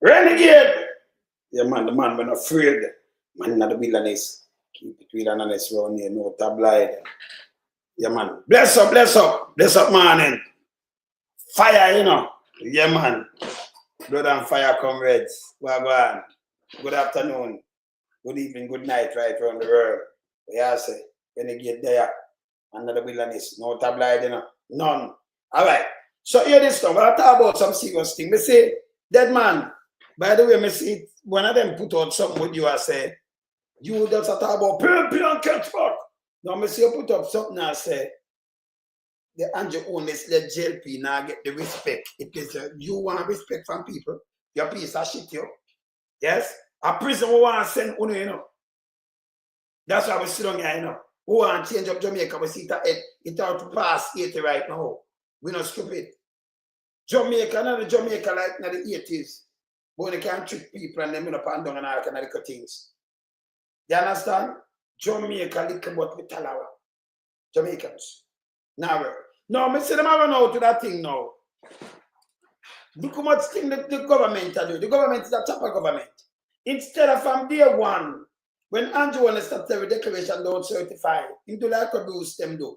Renegade! Yeah, man, the man when afraid. Man, not the wilderness. Keep it real and honest around here, no tabloid. Yeah, man. Bless up, bless up. Bless up, man. Fire, you know. Yeah, man. Blood and fire, comrades. Wagwan. Good afternoon. Good evening, good night, right around the world. Yeah, say, Renegade there. Under the wilderness. No tabloid, you know. None. All right. So here this stuff. I'll talk about some serious thing. Me say, dead man. By the way, me see one of them put out something with you. I say, you just talk about Pimping and catchback. Now me see you put up something. I say, the Andrew Holnesses Jlp now get the respect. It is you want respect from people. Your piece of shit, you. Yes, a prison who want to send uno, you know. That's why we sit on here, you know. Who want to change up Jamaica? We see it out to pass 80 right now. We not stupid. Jamaica, not the Jamaica like in the 80s. But they can't trick people and them in up and down and all kind of things. You understand? Jamaica lick about with Talawa. Jamaicans. Now, I see them run out to that thing now. Look how much thing the government do. The government is a chopper government. Instead of from day one, when Andrew Holnesses started with declaration don't certify, into like abuse them do.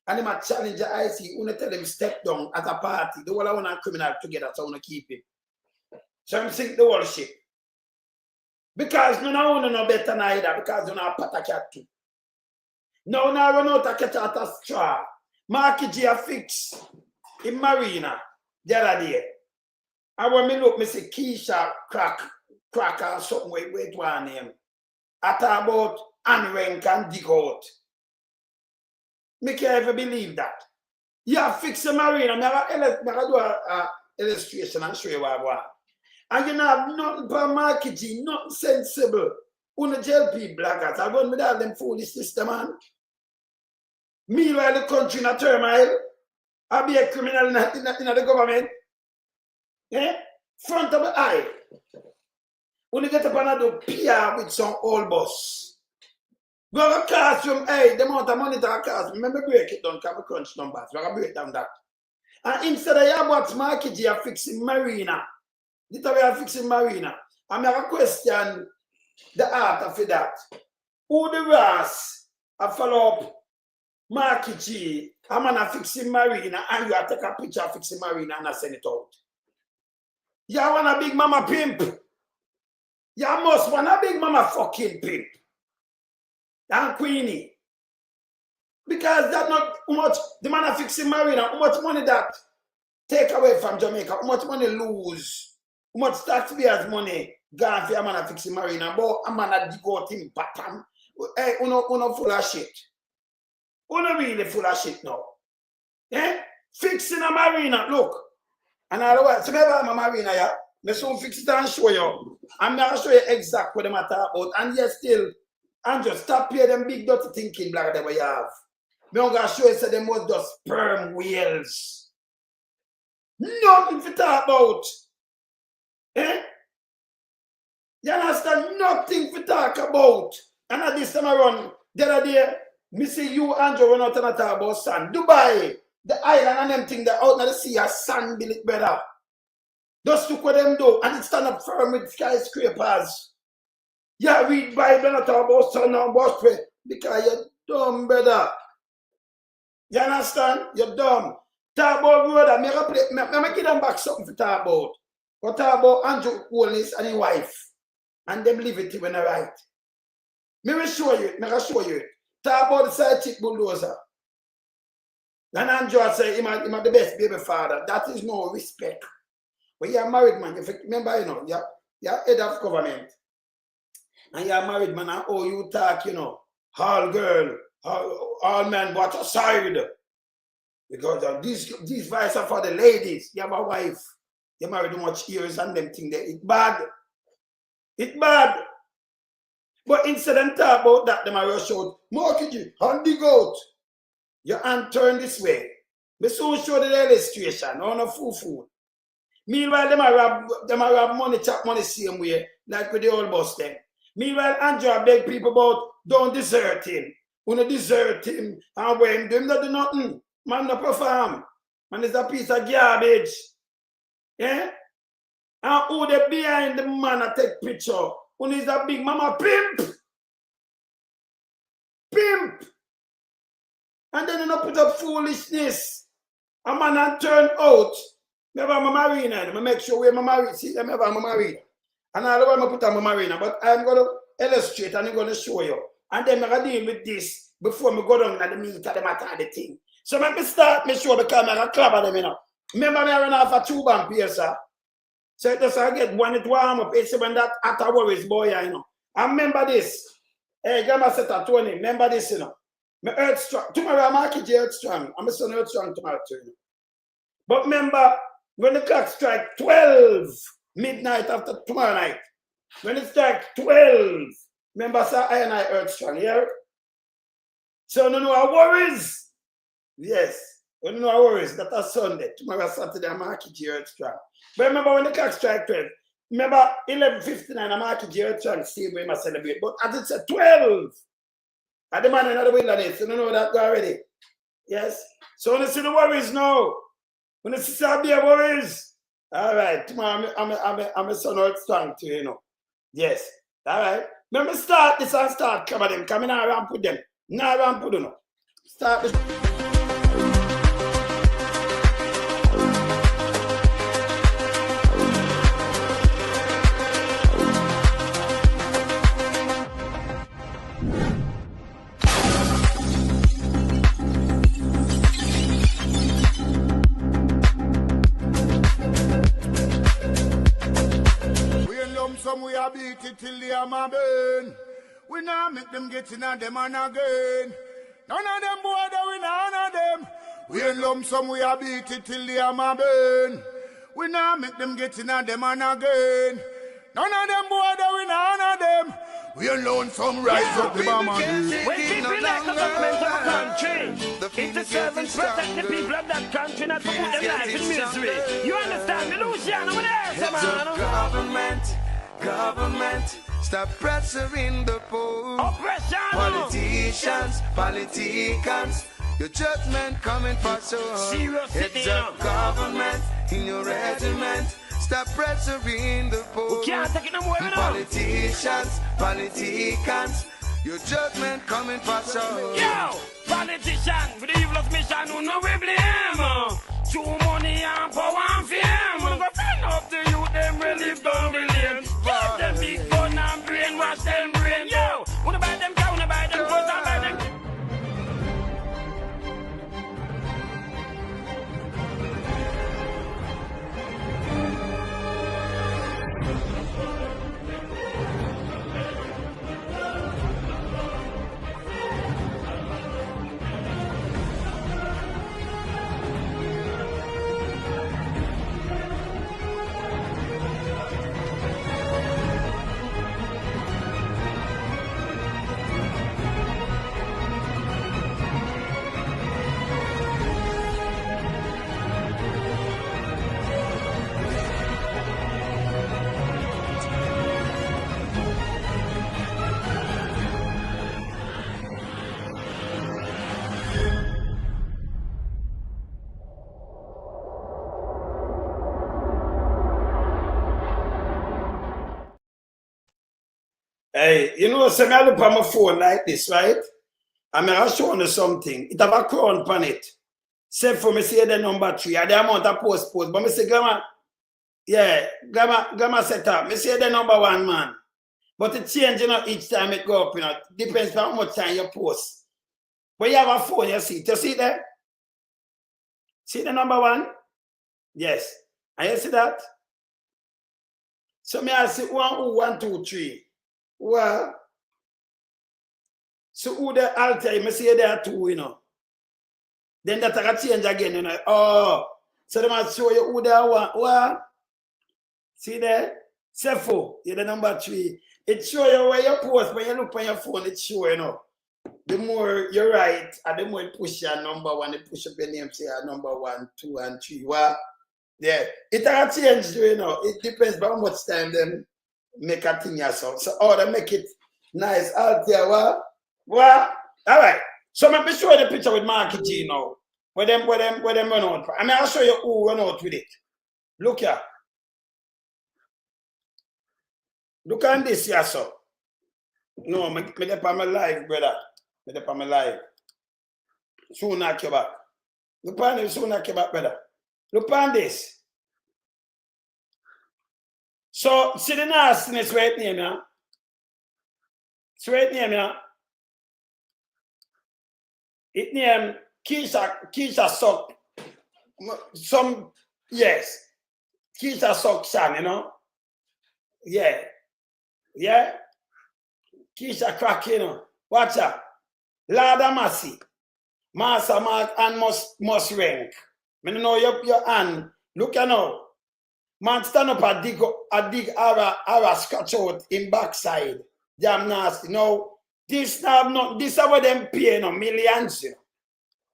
And they might challenge the IC, you tell them step down as a party. They all want a criminal together, so I want to keep him. So I'm saying the whole shit. Because no one no better neither, because you know a cat too. No, run out a catch out a straw. Markie G a fix in Marina the other day. And when me look, me see Keisha crack or something with one name. I talk about unrank and dig out. Me can't ever believe that. You fix a Marina, I do a illustration and show you what I want. And you know, have nothing for Markie G, nothing sensible. Una Jlp blackers, I run with all them foolish system, man. Meanwhile, the country in a turmoil, I be a criminal in the government. Eh? Front of the eye. When you get up and do PR with some old boss. Go to a classroom, hey, the amount of money to a classroom. Remember, break it down, can we crunch numbers. We're going to break down that. And instead of you watch Markie G are fixing Marina. Literally are fixing Marina. I have a question, the art of that. Who the rest I follow up Markie G, I'm gonna fixing Marina, and you are take a picture of fixing Marina and I send it out. You want a big mama pimp. You must want a big mama fucking pimp. And Queenie. Because that's not how much the man are fixing Marina, how much money that take away from Jamaica, how much money lose, how much taxpayers money gone for a man are fixing Marina, but a man a dig out him bottom. Hey, uno full of shit. Uno really full of shit now. Eh? Fixing a Marina, look. And otherwise, so maybe I'm a Marina, yeah. Me soon fix it and show you. I'm going to show you exactly what they matter about. And yet still, and just stop here them big dirty thinking black that we have. I'm going to show you so them was just sperm whales. Nothing to talk about. Eh? You understand? Nothing to talk about. And at this time around, the other day, me see you, Andrew, run out and talk about sand. Dubai, the island and them thing that out in the sea are sand built better. Just look what them do, and it stand up firm with skyscrapers. Yeah, read Bible and talk about sun and about pray because you're dumb, brother. You understand? You're dumb. Talk about Rhoda, me give them back something to talk about. But talk about Andrew Holnesses and his wife. And them leave it when I write. Me will show you it, it. Talk about the side chick bulldozer. And Andrew say him the best baby father. That is no respect. When you're a married man, if you remember, you know, you're head of government. And you're a married man, and oh, you talk, you know, all girl, all men, watch aside. Because these vice are for the ladies. You have a wife. You married too much years and them thing there. It's bad. It's bad. But instead of talk about that, them are rush out. Markie, hand the goat. Your hand turn this way. Me soon show the illustration on a food. Meanwhile, them are rob money, chop money same way, like with the old boss them. Meanwhile, Andrew beg people about don't desert him. When you desert him and when them not do nothing, man not perform. Man is a piece of garbage. Yeah? And who they behind the man I take picture? Who is a big mama pimp? Pimp! And then you put up foolishness. A man and turn out. Maybe I'm a Marina. I make sure we're Marina. See, maybe I'm a Marina. And I don't want to put on my Marina, but I'm going to illustrate and I'm going to show you. And then I'm going to deal with this before I go down at the meet at the matter of the thing. So let me start, me show because I'm going to clap at them, you know. Remember me run off a 2 bank here, sir. So it does get one it warm up. It's when that after worries, boy, you know. And remember this. Hey, Grandma said to Tony, remember this, you know. My earth strong. Tomorrow I'm Markie earth strong. I'm a son earth strong tomorrow too. You know? But remember, when the clock strike 12 midnight after tomorrow night, when it strike 12, remember, sir, I and I earth strong, yeah? So no our worries. Yes. No our worries. That's Sunday. Tomorrow Saturday I'm Markie earth strong. But remember when the clock strike 12, remember 11:59 I'm Markie earth strong, see we must celebrate. But as it said 12. And the man in the wilderness, you know that already. Yes? So when you see the worries now, when you see Sabi worries, all right, tomorrow I'm a son out strong too, you know. Yes. All right. Let me start this and start cover them. Come in and ramp with them. Now ramp with them. Start this. Some we are beat it till the hammer burn. We now make them get in on them and again. None of them boy that we none of them. We in lump some we are beat it till the hammer burn. We now make them get in on them and again. None of them boy that we none of them. We alone some rise up the bomb and do. When people elect the government of a country, it's the servants protect the people of that country, not to put their life in misery. You understand me, Luciano? What else, man? Government, stop pressuring the poor. Oppression. Politicians, your judgment coming for sure. Serious It's a government in your regiment. Stop pressuring the poor. We can't take it no more, you know. Politicians, your judgment coming for sure. Yo, politician, with the evilest mission, who know we blame. Too money and power and fame. We're gonna friend up the youth, them really don't believe. Give them big gun and brainwash them brain. Yo, wanna buy them cow, wanna buy them clothes and buy them. Hey, you know, so I look at my phone like this, right? And I'm showing you something. It have a crown on it. Say for me, say the number 3, and the amount of post. But me say, Grandma, yeah, Grandma set up. Me say the number 1, man. But it change, you know, each time it go up, you know. Depends on how much time you post. But you have a phone, you see it. You see it there? See the number 1? Yes. And you see that? So me I say 1, 2, 3. Well, so who the alter, me say there are 2, you know. Then that I change again, you know. Oh, so they must show you who they are 1. Well, see there? Say 4, you're the number 3. It show you where you post, when you look on your phone, it show you know. The more you write, and the more you push your number 1, you push up your name, say number 1, 2, and 3. Well, yeah, it has changed, you know. It depends on how much time them make a thing yourself. So they make it nice out there. Well, all right. So let me show you the picture with Markie G now. Where them run out. I mean, I'll show you who run out with it. Look here. Look at this, yeah, so. No, me dey on my live, brother. Me dey on my live. Soon knock you back. Look on this, soon knock you back, brother. Look on this. So, see the nastiness right name, yeah? It's right name, yeah? It name Keisha suck. Some, yes. Keisha suck Shan, you know? Yeah. Yeah? Keisha crack, you know? Watch out. Lada Massey. Master Mark and must rank. I know your hand. Look you now. Man stand up and dig our scratch out in backside. Damn nasty. No, this now not this is what them pay, no millions. You know.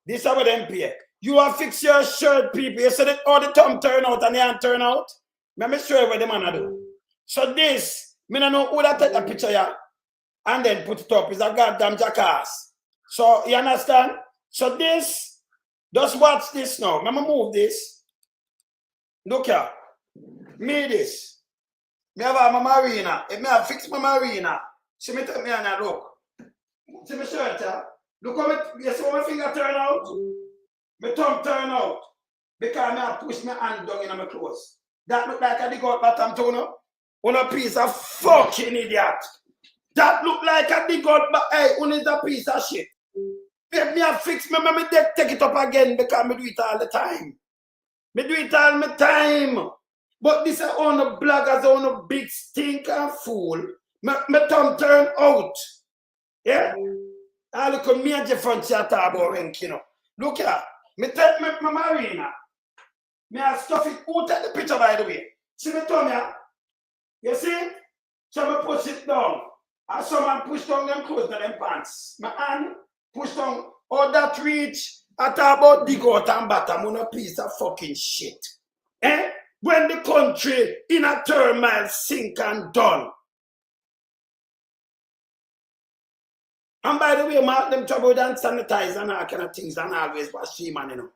This is what them pay. You are fix your shirt, people. You said that all the thumb turn out and they ain't turn out. Let me show you what the man do. So this, me don't know who that take a picture here and then put it up. It's a goddamn jackass. So you understand? So this, just watch this now. Remember move this. Look here. Me this. Me have my Marina. If me have fix my Marina. See me take me and look. See me shirt here. Look how you see how my finger turn out? My thumb turn out. Because me have push my hand down in my clothes. That look like I dig out bottom tone. On a piece of fucking idiot. That look like I dig out, but hey, on is a piece of shit. If me have fix me take it up again because me do it all the time. Me do it all the time. But this is on the bloggers on a big stinker fool. My thumb turn out. Yeah? I look at me and the front chat about rank, you know. Look here. Me take my Marina. Me have stuff it. Who take the picture by the way? See me thumb here? You see? So me push it down. And someone push down them clothes to them pants. My hand push down all that reach. I talk about dig out and bottom on a piece of fucking shit. Eh? When the country in a turmoil sink and done. And by the way, mark them trouble and sanitize and all kind of things and always wash him, man, you know.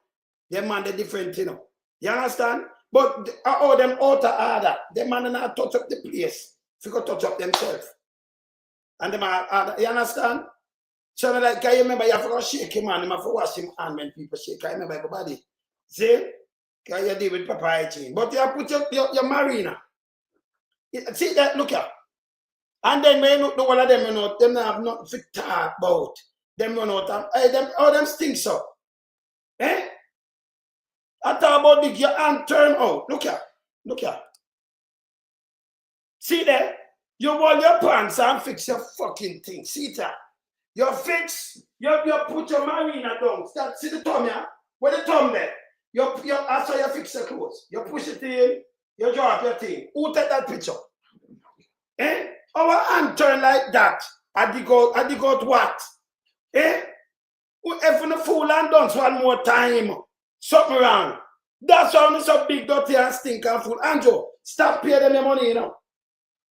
Them man, they're different, you know. You understand? But all them out of order. Them man not touch up the place. If you go touch up themselves. And them are, you understand? So like, can you remember you have to go shake him man, you have to wash him hand when people shake. Can you remember everybody? See? Can you deal with Papa chain? But you have put your Marina. See that, look here. And then when you look all of them, you know, them have nothing to talk about. Them run out of, hey, them, all them stinks up. Eh? I talk about the your hand turn out. Look here. Look here. See there? You roll your pants and fix your fucking thing. See that? You fix, you put your Marina down. Start, see the thumb here? Where the thumb there? After you fix your clothes. You push it in, you draw up your thing. Who take that picture? Eh? Our hand turn like that. I dig out what? Eh? If the fool and dance one more time, something wrong. That's why it's so big, dirty and stink and fool. Andrew, stop paying them your money, you know.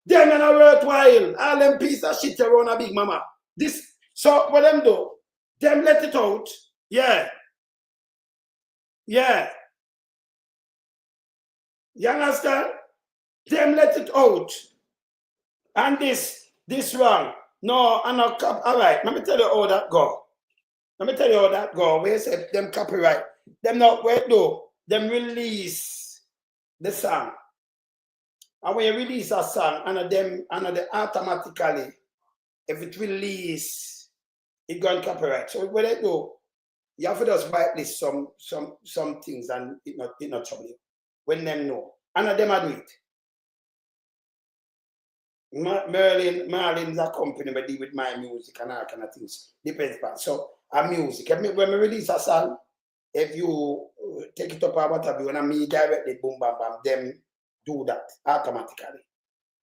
Them are not worthwhile. All them piece of shit around a big mama. This, so what them do? Them let it out. Yeah. Yeah. You understand? Them let it out. And this wrong. No, I'm not all right. Let me tell you how that go. Let me tell you how that go. Where you say them copyright. Them not wait though. Them release the song. And when you release a song, and they automatically, if it release, it gone copyright. So what they do, you have to just whitelist some things and it not trouble you. When them know. And them do it. Marlin's a company but deal with my music and all kind of things. Depends on. So a music. When we release a song, if you take it up or whatever, when I me directly boom bam bam, them do that automatically.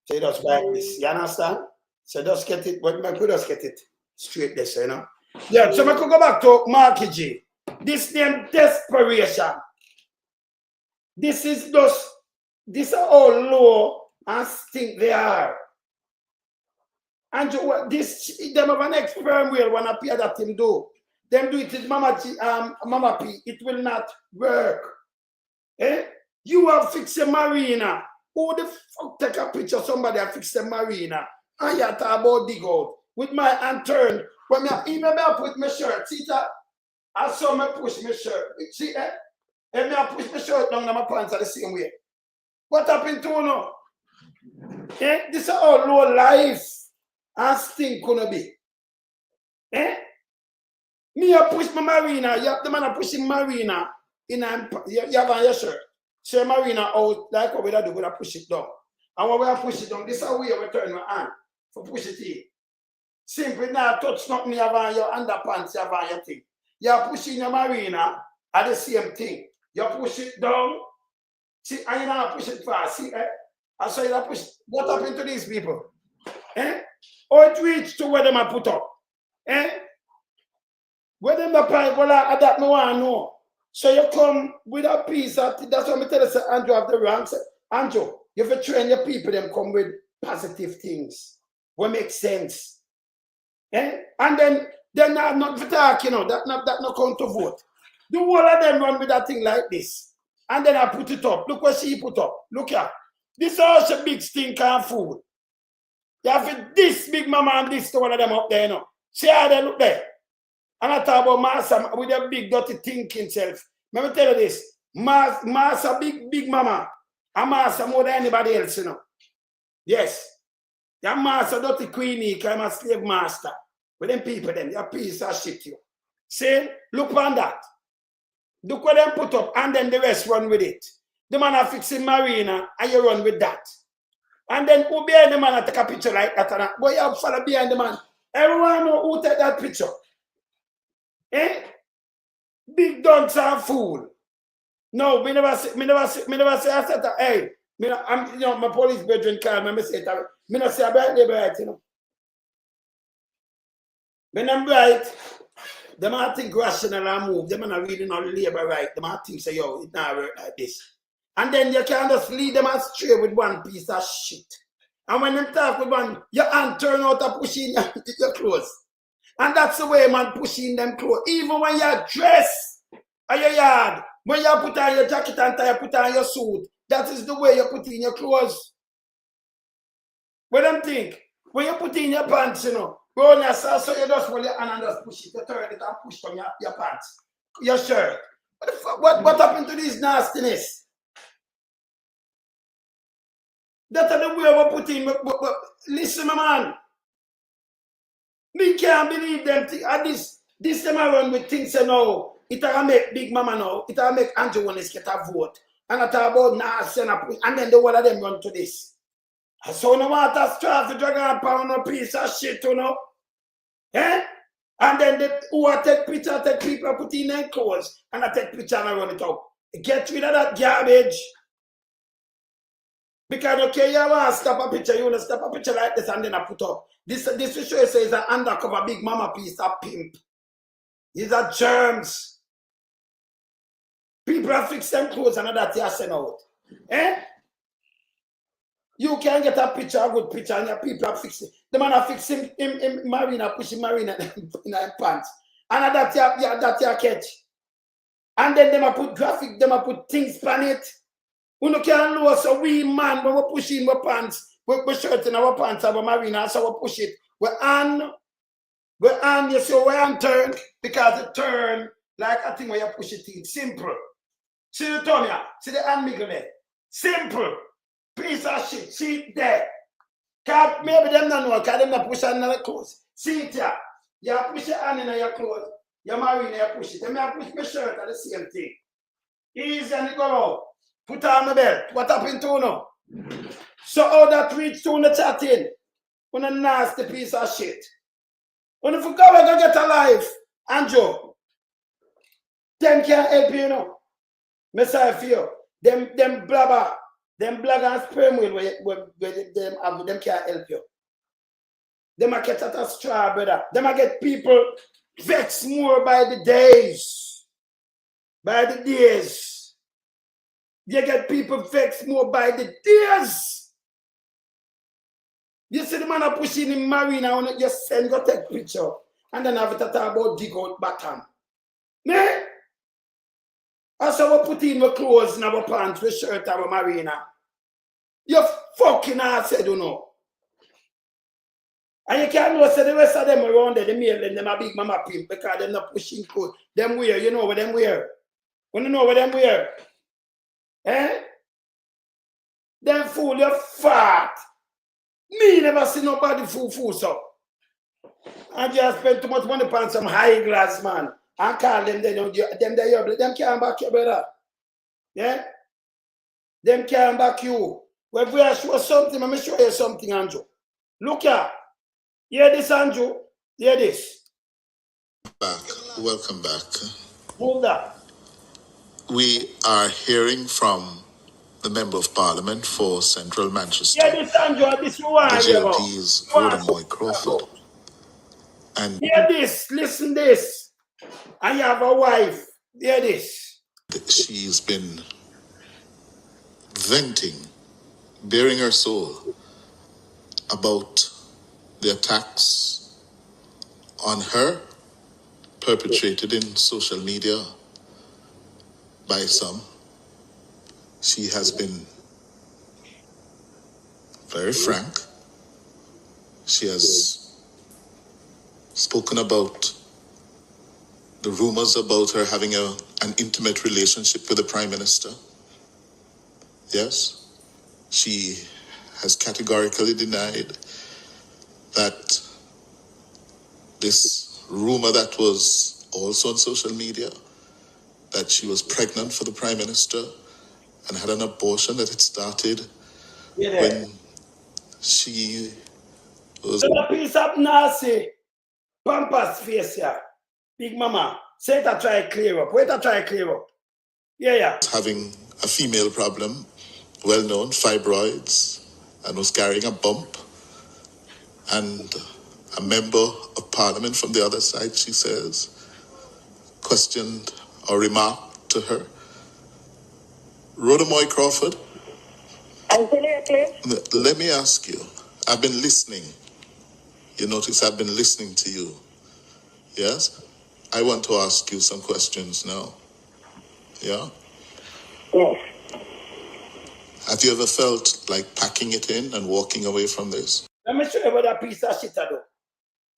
So you just like this. You understand? So just get it, but I could just get it straight this, you know. Yeah, so I could go back to Markie G. This name desperation. This is just this are all low and stink they are. And this them have an experiment when I appear that him do. Them do it with Mama P. It will not work. Eh? You have fixed a Marina. Who the fuck take a picture of somebody and fix the Marina? And you talk about dig out. With my hand turn. When I even put my shirt. See that? I saw me push my shirt. See eh? And I push my shirt down and my pants are the same way. What happened to you now? Eh? This is all low life. And stink gonna be. Eh? Me I push my Marina. You have the man pushing Marina in you have on your shirt. So Marina out like what we do, we push it down. And when we push it down, this is how we turn my hand for push it in. Simply not touch nothing you have on your underpants, you have on your thing. You're pushing your Marina at the same thing. You push it down. See, and you don't push it fast. See, eh? And so you push. What happened to these people? Eh? Or it reached to where them are put up. Eh? Where them the pipe, well, that no one know. So you come with a piece of, that's what I tell you, Andrew, have the rank. Andrew, you have to train your people, them come with positive things. What makes sense. Eh? And then they're not for talk, you know, that not count to vote. The whole of them run with that thing like this. And then I put it up. Look what she put up. Look here. This is also big stinker of food. You have this big mama and this to one of them up there, you know. See how they look there. And I talk about Master with a big dirty thinking self. Let me tell you this. Master big mama. And Master more than anybody else, you know. Yes. Your Master dirty queenie, because I'm a slave master. With them people, them, your piece of shit, you. See? Look on that. Look what them put up, and then the rest run with it. The man are fixing Marina, and you run with that. And then who behind the man and take a picture like that? And boy, you have to follow behind the man. Everyone know who take that picture. Eh? Big dunce and fool. No, me never say I said that, hey, I'm, you know, my police brethren call me, say that. Me not say about they bright, you know. When I'm bright, them I think rational and move. Them are really not labor right. Them I think say, yo, it not work like this. And then you can just lead them astray with one piece of shit. And when them talk with one, your hand turn out to push in your clothes. And that's the way man pushing them clothes. Even when you dress at your yard, when you put on your jacket and tie, you put on your suit, that is the way you put in your clothes. What them think? When you put in your pants, you know, go on your side, so you just hold your hand and just push it, you turn it and push from your pants, your shirt. What the fuck? What happened to this nastiness? That's the way we put in. But listen, my man. Me can't believe them things. And this time I run with things, you know. It will make Big Mama now. It will make Andrew Holness get a vote. And I talk about nasty and then the one of them run to this. And so no want to strive to drag and pound a piece of shit, you know. Eh? And then who I take picture, take people put in their clothes, and I take picture and I run it out. Get rid of that garbage. Because okay, you want to stop a picture, you want to stop a picture like this and then I put up. This will show you say it's an undercover Big Mama piece of pimp. These are germs. People have fixed them clothes and that they are sent out. Eh? You can get a picture, a good picture, and your people are fixing. The man are fixing him Marina, pushing Marina in her pants. And that you catch. And then them put graphic, them put things on it. We can lose a wee man when we push in our pants. We shirt in our pants of Marina, so we push it. We're on, you see, we're on turn, because it turn like a thing where you push it in. Simple. See the tongue here? See the hand middle there? Simple. Piece of shit. See it there. Maybe them not know, because them not push on their clothes. See it here? You push your hand in your clothes. Your Marina, you push it. Then I push my shirt at the same thing. Easy and it go out. Put on the belt. What happened to you now? So how that reach to the chatting? On a nasty piece of shit. When you forgot we're gonna get alive, Andrew, them can't help you, you know. Messiah for you. Them blabber and sperm wheel where them can't help you. Them a get at a straw, brother. Them a get people vexed more by the days. By the days. You get people vexed more by the days. You see the man are pushing in Marina, when you send, go take picture. And then have to talk about dig out bottom. Ne? Also we put in our clothes in our pants, we shirt our Marina. You fucking ass, you know. And you can't know, say the rest of them around there, the male, them a big mama pimp because they're not pushing code. Them wear, you know what them wear. You know what them wear. Eh? Them fool, you fat. Me never see nobody fool so. I just spend too much money on some high glass man. I call them, them can't back you, brother. Yeah? Them can't back you. Well, if we are show something, let me show you something, Andrew. Look here. Hear this, Andrew. Hear this. Back. Welcome back. Move that. We are hearing from the Member of Parliament for Central Manchester. Hear this, Andrew. This is why the JLP's Rhoda Crawford. And hear this. Listen this. I have a wife. Hear this. She's been venting, bearing her soul about the attacks on her perpetrated in social media by some. She has been very frank. She has spoken about the rumors about her having an intimate relationship with the Prime Minister. Yes, she has categorically denied that this rumor that was also on social media, that she was pregnant for the Prime Minister and had an abortion, that it started when she was... So a piece of nasty pampas face here. Big mama. Say that try clear up. Wait to try clear up. Yeah. Having a female problem, well known, fibroids, and was carrying a bump. And a member of Parliament from the other side, she says, questioned or remarked to her. Rhoda Crawford, let me ask you, I've been listening. You notice I've been listening to you. Yes? I want to ask you some questions now. Yeah? Yes. Have you ever felt like packing it in and walking away from this? Let me show you what that piece of shit I do.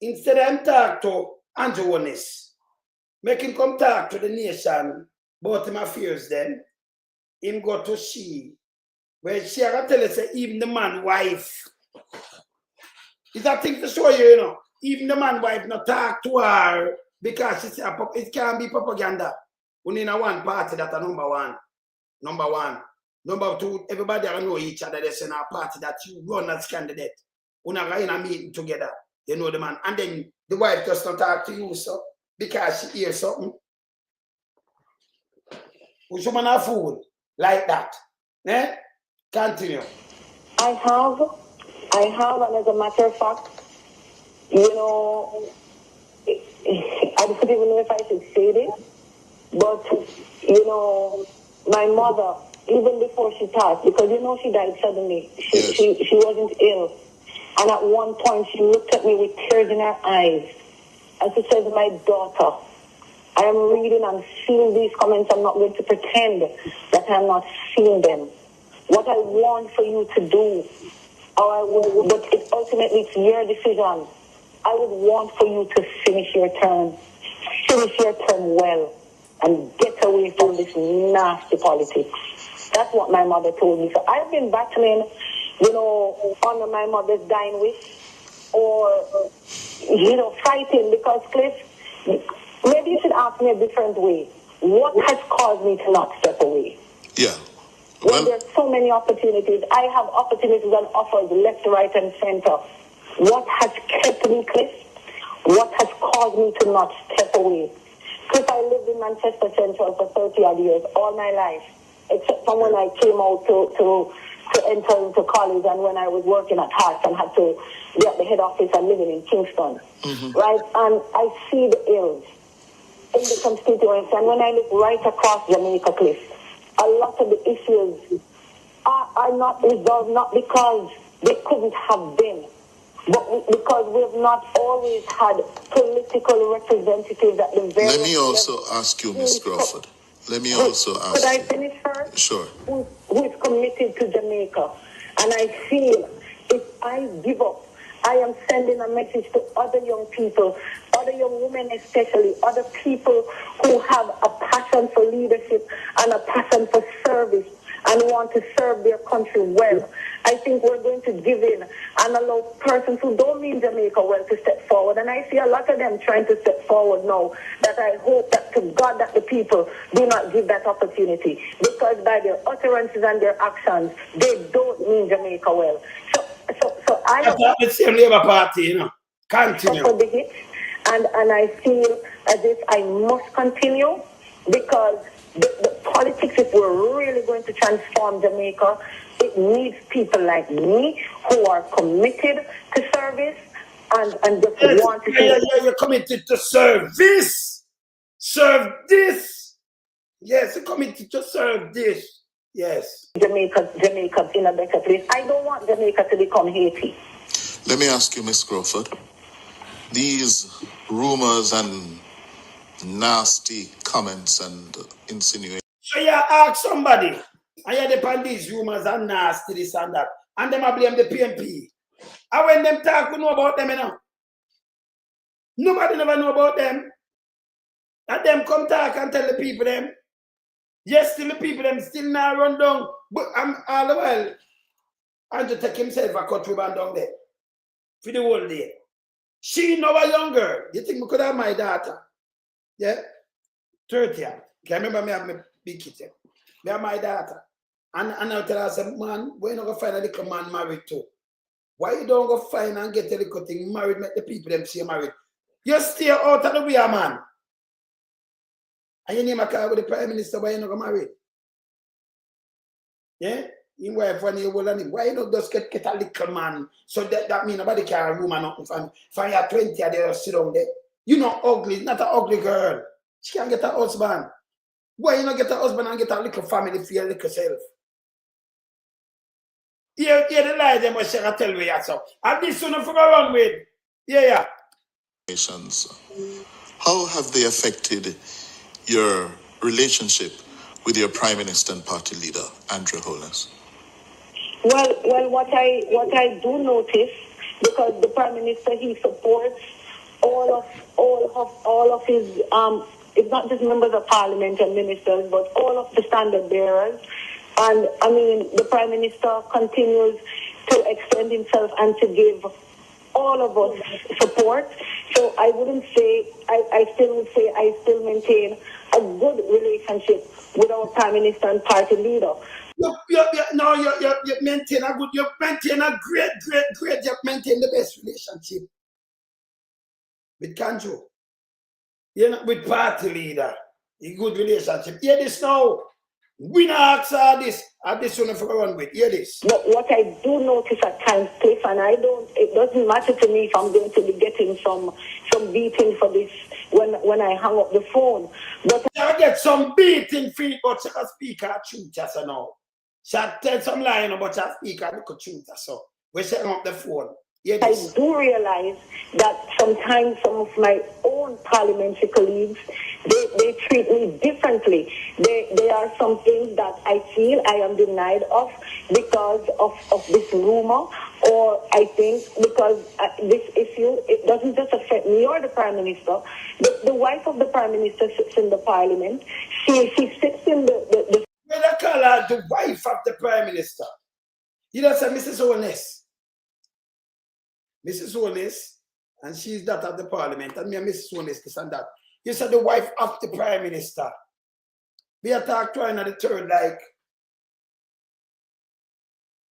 Instead of him talk to Andrew Holness, make him come talk to the nation about him affairs then, him go to she, where she can tell us even the man wife. It's a thing to show you, you know. Even the man wife not talk to her because she say it can't be propaganda. We need a one party that are number one. Number one. Number two, everybody know each other. There's in our party that you run as candidate. We're not going to meeting together. You know the man. And then the wife just not talk to you, so because she hears something. We should man a fool like that. Eh? Continue. I have, and as a matter of fact, you know, I don't even know if I should say this, but, you know, my mother, even before she passed, because, you know, she died suddenly. She wasn't ill. And at one point, she looked at me with tears in her eyes. And she said, my daughter, I am reading and seeing these comments. I'm not going to pretend that I'm not seeing them. What I want for you to do, but ultimately it's your decision. I would want for you to finish your term well, and get away from this nasty politics. That's what my mother told me. So I've been battling, you know, under my mother's dying wish, or, you know, fighting, because, Cliff, maybe you should ask me a different way. What has caused me to not step away? Yeah. When there's so many opportunities, I have opportunities and offers left, right, and center. What has kept me, Cliff? What has caused me to not step away? Cliff, I lived in Manchester Central for 30-odd years, all my life, except from when I came out to enter into college, and when I was working at Hearts and had to be at the head office and living in Kingston. Mm-hmm. Right? And I see the ills in the constituency. And when I look right across Jamaica, Cliff, a lot of the issues are not resolved, not because they couldn't have been, but because we've not always had political representatives at the very... Let me also ask you, Ms. Crawford. Let me also ask you. Could I finish first? Sure. Who is committed to Jamaica? And I feel if I give up, I am sending a message to other young people, other young women especially, other people who have a passion for leadership and a passion for service and want to serve their country well. I think we're going to give in and allow persons who don't mean Jamaica well to step forward. And I see a lot of them trying to step forward now, that I hope that to God that the people do not give that opportunity, because by their utterances and their actions, they don't mean Jamaica well. So I That's not the same Labour Party, you know. Continue. For the hit, and I feel as if I must continue, because the politics, if we're really going to transform Jamaica, it needs people like me who are committed to service and just want to you're committed to service. Serve this. Yes, you're committed to serve this. Yes. Jamaica in a better place. I don't want Jamaica to become Haiti. Let me ask you, Miss Crawford, these rumors and nasty comments and insinuations. So you ask somebody, and you depend these rumors and nasty, this and that, and them I blame the PMP. And when them talk, we know about them, you know. Nobody never know about them. And them come talk and tell the people them. Yes, still the people them still now run down. But I'm all the while. Andrew take himself a cut ribbon down there. For the whole day. She know a young girl. You think we could have my daughter? Yeah? 30. Can you remember me have my big kid? Me have my daughter. And I tell her, I said, man, why you not go find a little man married too? Why you don't go find and get a little thing married, make the people them see married? You stay out of the way, man. And you name a car with the Prime Minister, why you not go married? Yeah? His wife when you will and him. Why you not just get a little man? So that means nobody can room and nothing from your 20 they just sit down there. You not ugly, not an ugly girl. She can't get a husband. Why you not get a husband and get a little family for your little self? Here the lie them was share tell me yourself. And this one for run with. Yeah. How have they affected your relationship with your Prime Minister and party leader, Andrew Holness? Well, what I do notice, because the Prime Minister, he supports all of his it's not just members of Parliament and ministers, but all of the standard bearers. And I mean, the Prime Minister continues to extend himself and to give all of us support. So I wouldn't say, I still maintain a good relationship with our Prime Minister and party leader. You maintain a good, you maintain a great, you maintain the best relationship with Kanjo. You know, with party leader, a good relationship. Hear this now. We not ask this one for run with. Hear this. But what I do notice at times, Cliff, and it doesn't matter to me if I'm going to be getting some beating for this when I hang up the phone. But I get some beating for it, but she can speak her truth just now. She tell some lying, but she speak her truth so. We hang up the phone. I do realize that sometimes some of my own parliamentary colleagues, they treat me differently. There are some things that I feel I am denied of because of this rumor, or I think because this issue, it doesn't just affect me or the Prime Minister. The wife of the Prime Minister sits in the Parliament. She sits in the When I call her the wife of the Prime Minister, you know, say Mrs. Holness. Mrs. Holness, and she's that of the Parliament, and me and Mrs. Holness, this and that. You said the wife of the Prime Minister. We attack trying at the third, like,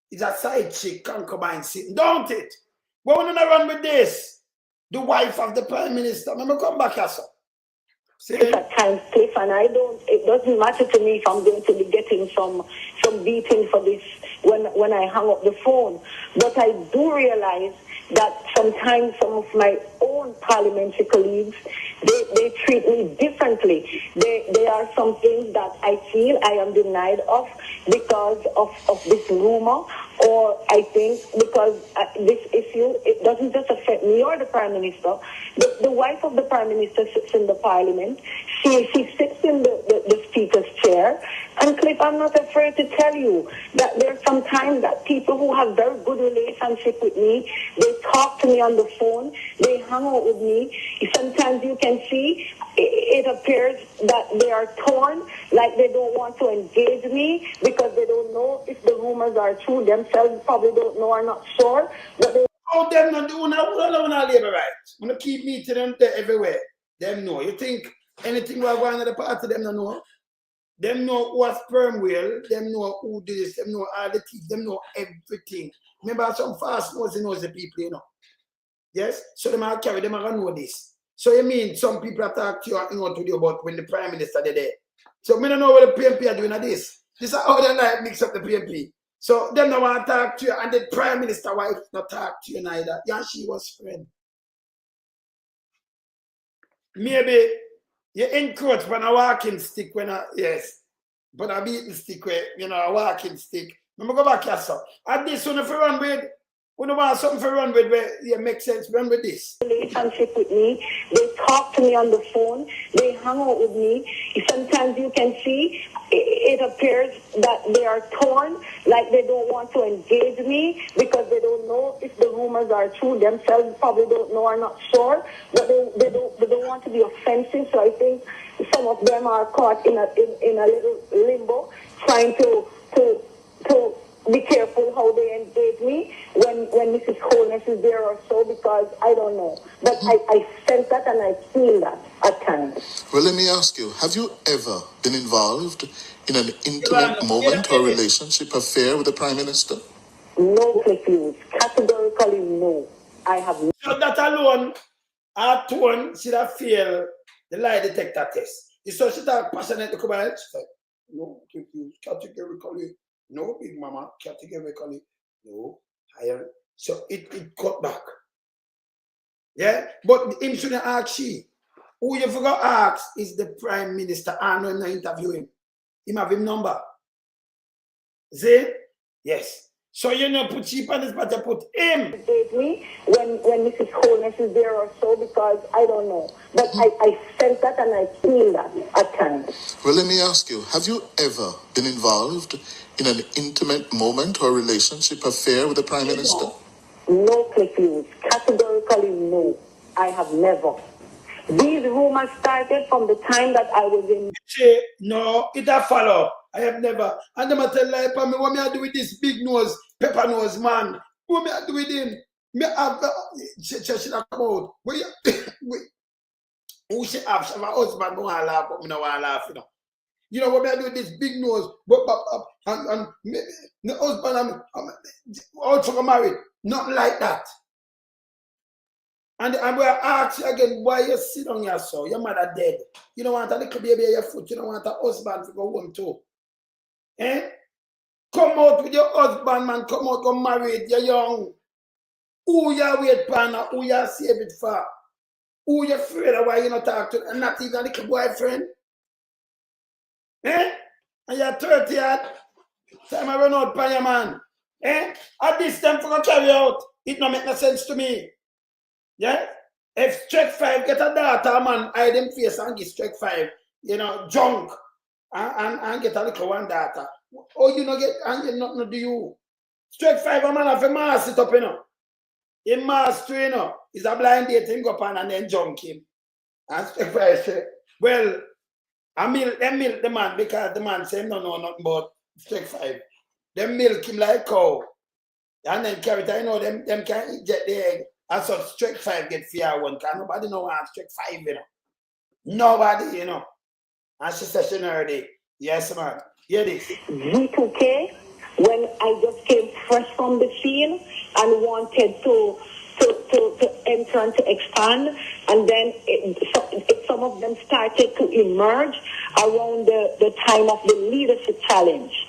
it's a side chick, concubine sitting, don't it? But we're not run with this. The wife of the Prime Minister. Let me come back here, sir. at times, Cliff, and it doesn't matter to me if I'm going to be getting some beating for this when I hang up the phone. But I do realize that sometimes some of my own own parliamentary colleagues, they treat me differently. There are some things that I feel I am denied of because of this rumor, or I think because this issue, it doesn't just affect me or the Prime Minister. The wife of the Prime Minister sits in the Parliament. She sits in the Speaker's chair. And Cliff, I'm not afraid to tell you that there's sometimes that people who have very good relationship with me, they talk to me on the phone, they hang out with me. Sometimes you can see it appears that they are torn, like they don't want to engage me because they don't know if the rumors are true. Themselves probably don't know or not sure. But they them not do no labor rights. I'm gonna keep meeting them there everywhere. Them know. You think anything we're going to the party, them don't know? Them know what's sperm whale, them know who this, them know all the things, them know everything. Remember some fast knows the people, you know. Yes? So them are carry, them are gonna know this. So you mean some people talk to you and to you about when the Prime Minister did there. So me don't know what the PMP are doing at this. This is how they like mix up the PMP. So them don't want to talk to you, and the Prime Minister wife not talk to you neither. Yeah, she was friend. Maybe you encroach when a walking stick when I, yes. But I beat the stick where, you know, a walking stick. Let me go back here, sir. At this one, if you run with, we don't want something to run with where it makes sense, run with this. Relationship with me, they talk to me on the phone, they hang out with me. Sometimes you can see it appears that they are torn, like they don't want to engage me because they don't know if the rumors are true. Themselves probably don't know or not sure, but they don't want to be offensive. So I think some of them are caught in a little limbo, trying to be careful how they engage me when Mrs. Holness is there or so, because I don't know. But I sense that and I feel that at times. Well, let me ask you, have you ever been involved in an intimate moment or relationship affair with the Prime Minister? No, please. Categorically, no. I have not. So that alone, our tone should have failed the lie detector test. So she talk passionate to come out. She said, no, categorically. No, big mama, categorically. No, higher. So it cut back. Yeah? But him shouldn't ask she. Who you forgot ask is the Prime Minister. I know him not interview him. Him have him number. See? Yes. So you know put cheap on this, but you put him. Me when Mrs. Holness is there or so, because I don't know. But I sense that and I feel that at times. Well, let me ask you, have you ever been involved in an intimate moment or relationship affair with the Prime Minister? No, please. Categorically, no. I have never. These rumors started from the time that I was in. No, it a follow. I have never. And them a tell like me, what me I do with this big nose, pepper nose man? What me I do with him? Me have she come out. Wait, who she have? She have a husband who want to laugh, but me no want to laugh, you know. You know what me I do with this big nose, and the husband also married. Not like that. And we ask you again, why you sit on your soul? Your mother dead. You don't want a little baby at your foot. You don't want a husband to go home too. Eh? Come out with your husband, man. Come out, go married. You're young. Who you wait for? Who you save it for? Who you afraid of why you not talk to? And not even a little boyfriend? Eh? And you're 30 yard. Time I run out for your man. Eh? At this time for go carry out. It don't make no sense to me. Yeah? If Strike 5 get a daughter, man, hide them face and give Strike 5, you know, junk, and get a little one daughter. Oh, you know, get, and you not do you. Strike 5, a man have a mask it up, you know. In mask, you know, is a blind date, him go on and then junk him. And Strike 5 say, well, I milk the man because the man say him don't know nothing about Strike 5. They milk him like cow. And then carry it, you know, them can inject the egg. And so Strike 5 get fear one, because nobody know what Strike 5, you know. Nobody, you know. And she said she already. Yes, man. Hear this. G2K, when I just came fresh from the scene and wanted to enter and to expand, and then some of them started to emerge around the time of the leadership challenge.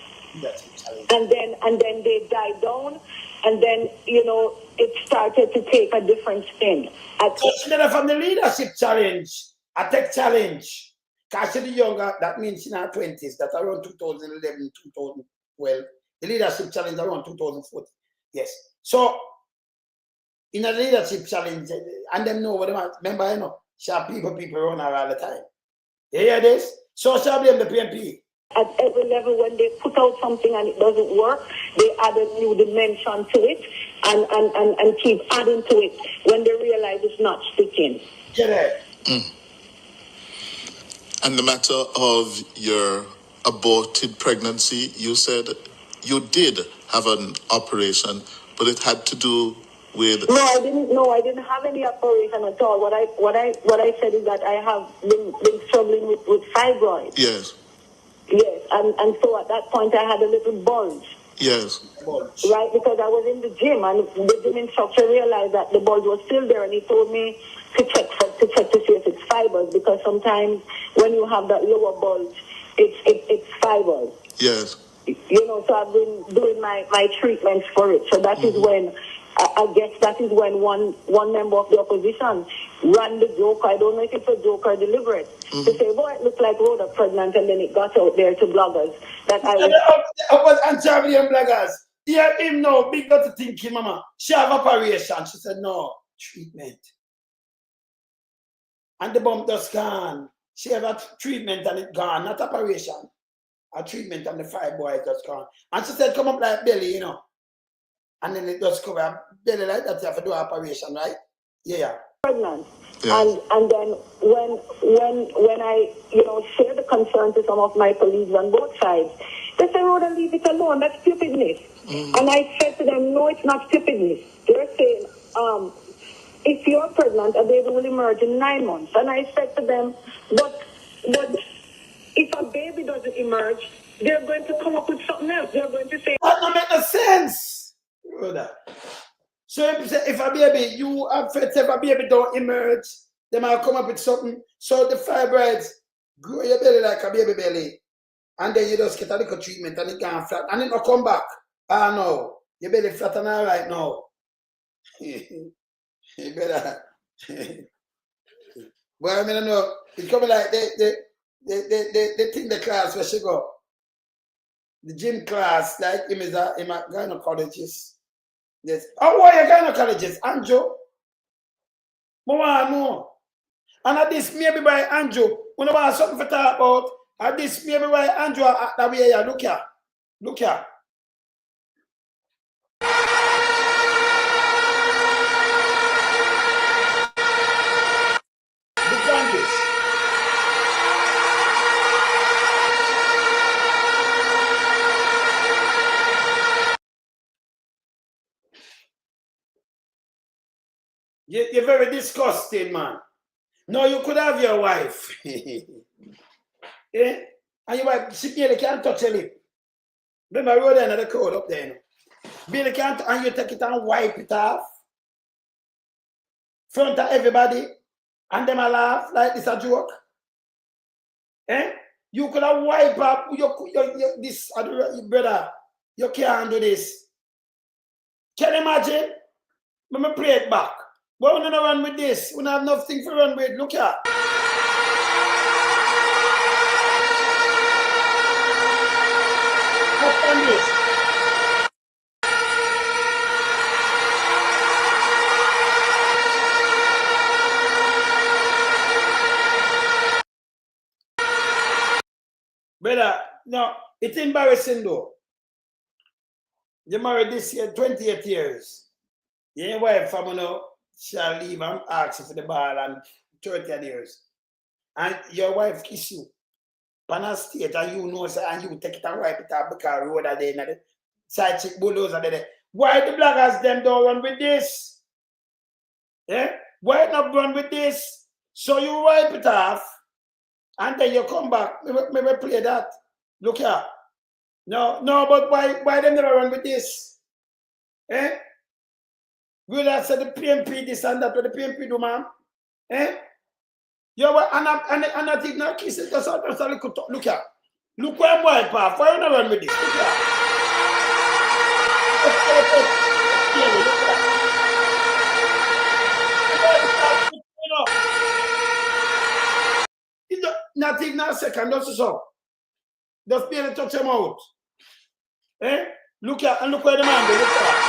And then they died down. and then, you know, it started to take a different spin. So she did it from the leadership challenge, a tech challenge. Because she's younger, that means she's in her 20s, that's around 2011, 2012. The leadership challenge around 2014. Yes. So, in a leadership challenge, and them know what they want. Remember, you know, she have people run her all the time. You hear this? So she'll blame the PNP. At every level, when they put out something and it doesn't work, they add a new dimension to it and keep adding to it when they realize it's not sticking. Get it? And the matter of your aborted pregnancy, you said you did have an operation, but it had to do with... No, I didn't. No, I didn't have any operation at all. What I said is that I have been struggling with fibroid. Yes. Yes, and so at that point I had a little bulge. Yes. Right, because I was in the gym and the gym instructor realized that the bulge was still there, and he told me to check to see if it's fibers, because sometimes when you have that lower bulge, it's fibers. Yes. You know, so I've been doing my treatments for it. So that is when, I guess that is when one member of the opposition ran the joke. I don't know if it's a joke or deliberate. To say, boy, it looked like Rhoda pregnant, and then it got out there to bloggers that I was... And Champion bloggers, hear him now, big got to thinking, mama, she have operation. She said, no, treatment. And the bump just gone. She have a treatment and it gone, not operation. A treatment and the fibroid just gone. And she said, come up like belly, you know. And then it just cover belly like that, you have to do operation, right? Yeah. Pregnant. Yes. And then when I, you know, share the concern to some of my colleagues on both sides, they say, Rhoda, leave it alone, that's stupidness. And I said to them, no, it's not stupidness. They're saying, if you're pregnant, a baby will emerge in 9 months. And I said to them, but if a baby doesn't emerge, they're going to come up with something else. They're going to say... That don't make no sense, brother. So if a baby, you afraid if a baby don't emerge, they might come up with something. So the fibroids grow your belly like a baby belly. And then you just get a little treatment and it can't flat. And it not come back. Ah no. Your belly flat and all right now. You better. Well, I mean, I know. It's coming like they think the class where she go. The gym class, like him is a gynecologist. Yes. Oh, why you gynecologist? Andrew? But I know. And at this maybe by Andrew, when I want something to talk about, at this maybe by Andrew, that way here, look here. Look here. Look on this. You're very disgusting, man. No, you could have your wife. Yeah? And your wife, she barely can't touch your lip. Remember, I wrote another code up there. You know? Barely can't, and you take it and wipe it off. Front of everybody. And them a laugh like this a joke. Eh? You could have wiped up this, brother. You can't do this. Can you imagine? Let me play it back. But we don't run with this. We don't have nothing to run with. Look here. Look on this. Brother, no, it's embarrassing though. You married this year, 28 years. Your wife, from now, shall leave and ask you for the ball and 30 years. And your wife kiss you. Pan a state and you know, and you take it and wipe it up because Rhoda there, the side chick bulldozer there. Why the bloggers them don't run with this? Yeah? Why not run with this? So you wipe it off and then you come back. Maybe play that. Look here. No, but why them never run with this? Eh? Will I say the PMP this and that, what the PMP do, man? Eh? You know, and I think now kiss it, just a little talk. Look here. Look where I'm wipe off. Why you not run with this? Look here. second, just so. Just barely touch him out. Eh? Look at and look where the man go. Look at.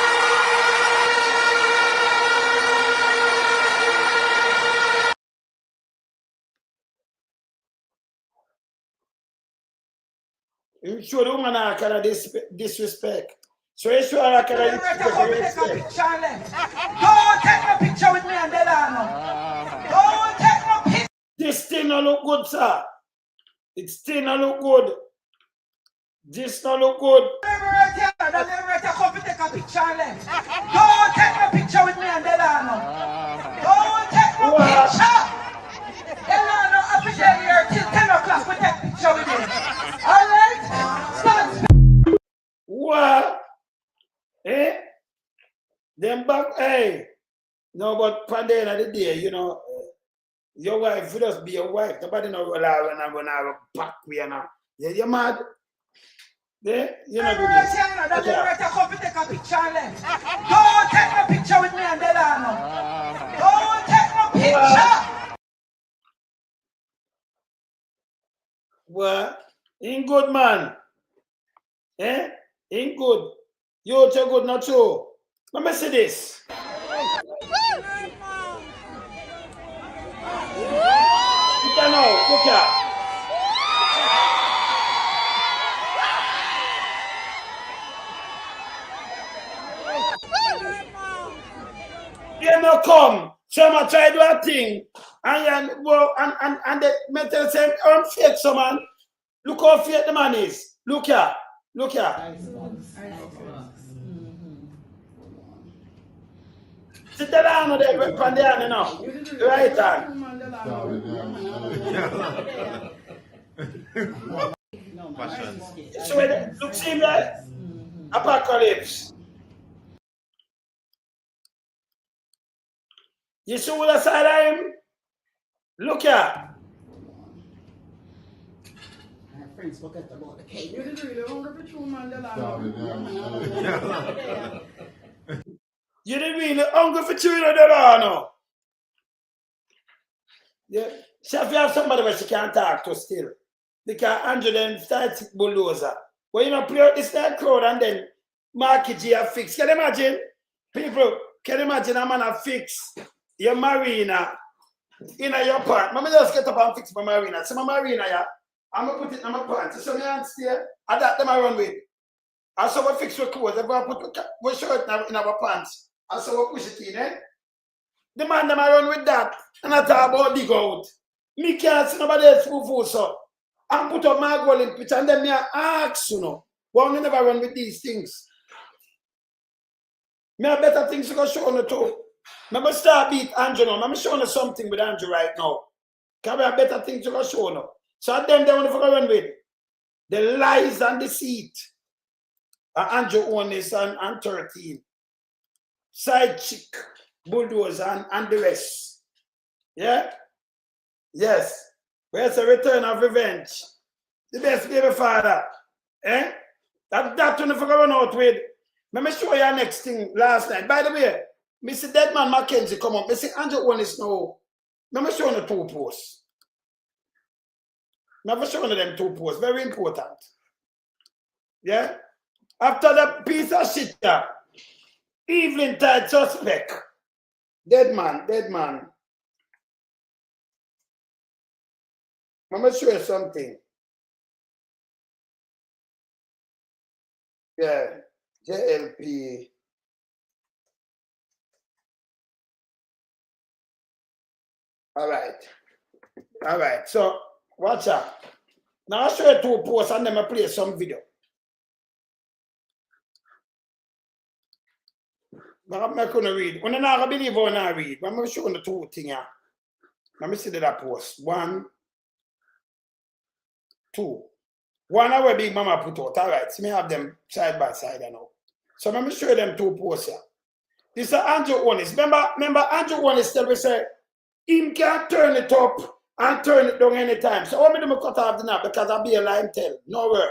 You show the woman a kind of disrespect. So you show her a kind of disrespect. Don't take no picture with me and Delano. Don't take no picture. This thing no look good, sir. It still no look good. This no look good. Don't take no picture with me and Delano. Don't take no picture. Delano, I'll be here till 10 o'clock. We take picture with him. All right? Start. What? Eh? Them back, hey. No, but for the end of the day, you know, your wife will just be your wife. Nobody know when I'm going to have a back with you now. You're mad? Yeah? You're not doing this. Don't take a picture Don't take no picture with me and Delano. Don't take no picture. What? Ain't good, man. Eh? Ain't good. You too good, not so. Let me see this. You can know, look at. You no come. Some try to do a thing. And they make the same unfake, so man. Look how fake the man is. Look here. Look here. Sit down there, from there, you know. Right hand. So look, see that? Apocalypse. You see what I side of him? Look here. Friends forget about the cake. You didn't really hungry for true, man. You didn't really hungry for true, Delano. Yeah. She have to have somebody where she can't talk to still. Because Andrew then starts bulldozer. Well, you know, play out this that crowd and then Markie G have fixed. Can you imagine? People, can you imagine a man have fixed your Marina in your part? Let me just get up and fix my Marina. See my Marina, yeah? I'm going to put it in my pants. So my hands there, I got them I run with. I saw we fix your clothes. I put my shirt in our pants. I saw we push it in, eh? The man them I run with that. And I talk about dig out. Me can't see nobody else move so. I put up my goal in picture and then me ask, you know, why you never run with these things? Me have better things to go show on the toe. I'm going to start beat Andrew now. I'm showing you something with Andrew right now. Can we have better things to go show now? So them they want to run with the lies and deceit. Andrew Holnesses and 13. Side chick, bulldozer and the rest. Yeah? Yes. Where's the return of revenge? The best baby father. Eh? That one if I run out with. Let me show you next thing last night. By the way, Mr. Deadman Mackenzie come up. Mr. Andrew Holnesses now. Let me show you the 2 posts. Never shown them 2 posts. Very important. Yeah? After that piece of shit, yeah. Evening tide suspect. Dead man. I'm going to show you something. Yeah. JLP. All right. So, watch out. Now I'll show you 2 posts and then I play some video. I'm not going to read. When I'm not believe when I read, I'm going to show you the 2 things. Let me see that post. 1, 2. 1 hour big mama put out. All right. So me have them side by side now. So let me show you them 2 posts here. This is Andrew Holnesses. Remember Andrew Holnesses tell me say, him can't turn it up and turn it down anytime. So what me do me cut off the knob because I be a lie tell. No work.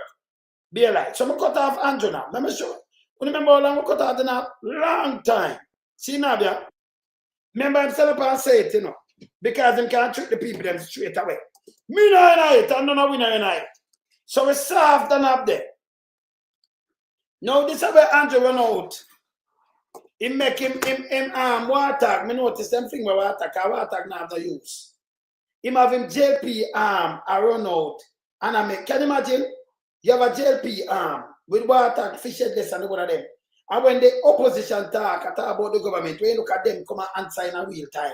Be a lie. So I cut off Andrew now. Let me show you. You remember how long we cut off the knob? Long time. See now, yeah? Remember him stand up and say it, you know. Because him can't trick the people them straight away. Me no in it, and none of we no in it. So we soft and up there. Now this is where Andrew run out. He make him water. Me notice them thing where water, because water now have no use. Him have him JLP arm a run out. And I make, can you imagine? You have a JLP arm with water, fish headless and one of them. And when the opposition talk about the government, when you look at them come and answer in a real time.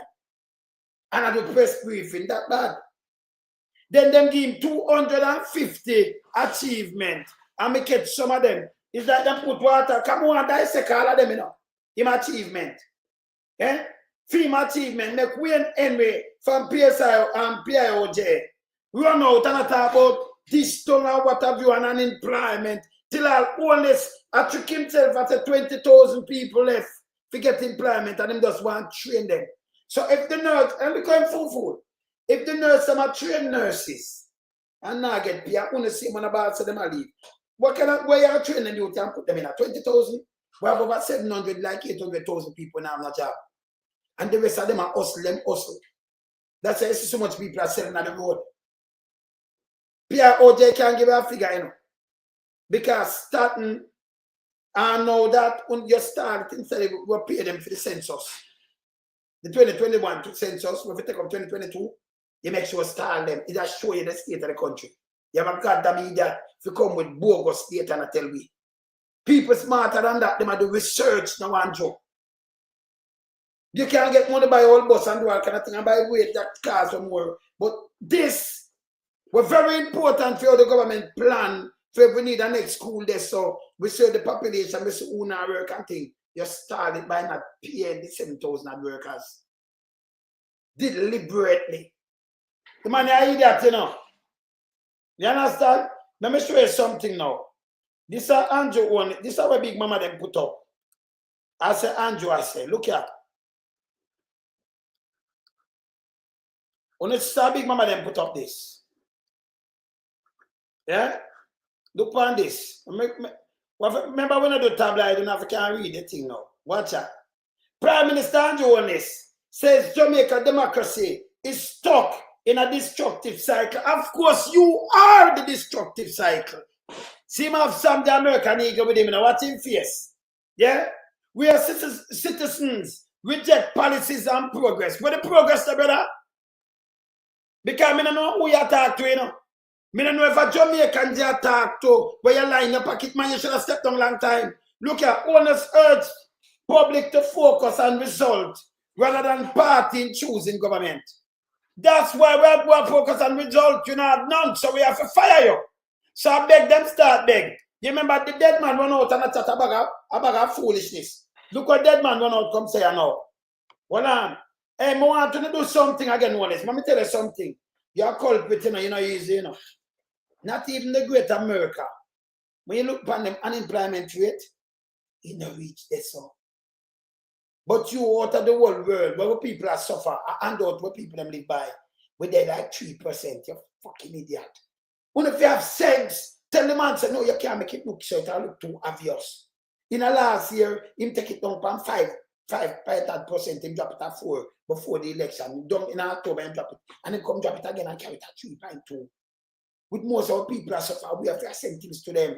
And I do press briefing, that bad. Then them give him 250 achievements. And me catch some of them. It's like them put water. Come on, dissect all of them, you know. Him achievement. Eh? Film achievement. Make Wayne Henry from PSI and PIOJ run out and talk about this tongue and what have you and unemployment. Till all Holness I trick himself at 20,000 people left to get employment and him just want to train them. So if the nurse, and we call him fool. If the nurse are trained nurses and now get paid, I want to see when about so them leave. What kind of way you training you can put them in at 20,000? We have over 700, like 800,000 people now have no job. And the rest of them are hustle. That's why you see so much people are selling on the road. PIOJ can't give a figure, you know. Because starting, I know that when you start, instead of we pay them for the census. The 2021 census, when we take up 2022, you make sure start them. It just show you the state of the country. You have a goddamn idiot if you come with bogus data and tell me. People smarter than that, they might do research now and joke. You can't get money by all bus and do all kind of thing and by weight that cars or more. But this was very important for the government plan for if we need a next school there. So we serve the population, we see who now work and thing. You started by not paying the 7,000 workers. Deliberately. The man I idiot, you know. You understand? Let me show you something now. This is Andrew one. This is what Big Mama them put up. I say Andrew, I say, look here. When it's Big Mama them put up this. Yeah? Look on this. Remember when I do tablet, I don't have to read the thing now. Watch out. Prime Minister Andrew Holness says Jamaica democracy is stuck in a destructive cycle. Of course, you are the destructive cycle. See him have some the American eagle with him, you know, what's in face? Yeah? We are citizens, reject policies and progress. Where the progress, the brother? Because I don't know who you talk to, you know. I don't know if a Jamaican you talk to, where you lie in your pocket, man, you should have stepped down a long time. Look at Holness urge public to focus on result rather than party in choosing government. That's why we have to focus on result. You know, have none, so we have to fire you. So I beg them start beg. You remember the dead man run out and a chat about foolishness. Look what dead man run out come say now. Hold on. Hey, I want to do something again, Holness. Let me tell you something. You're culprit, you know, easy, you know. Not even the great America. When you look upon them unemployment rate, it no reach this so. But you out of the whole world where people are suffer, and out where people them live by, where they like 3%, you fucking idiot. When if you have sense, tell the man say no, you can't make it look so it look too obvious. In the last year, him take it down from 5%, him drop it at 4 before the election. Down in October and drop it. And then come drop it again and carry it at 3.2. With most of our people are suffer, we have to send things to them.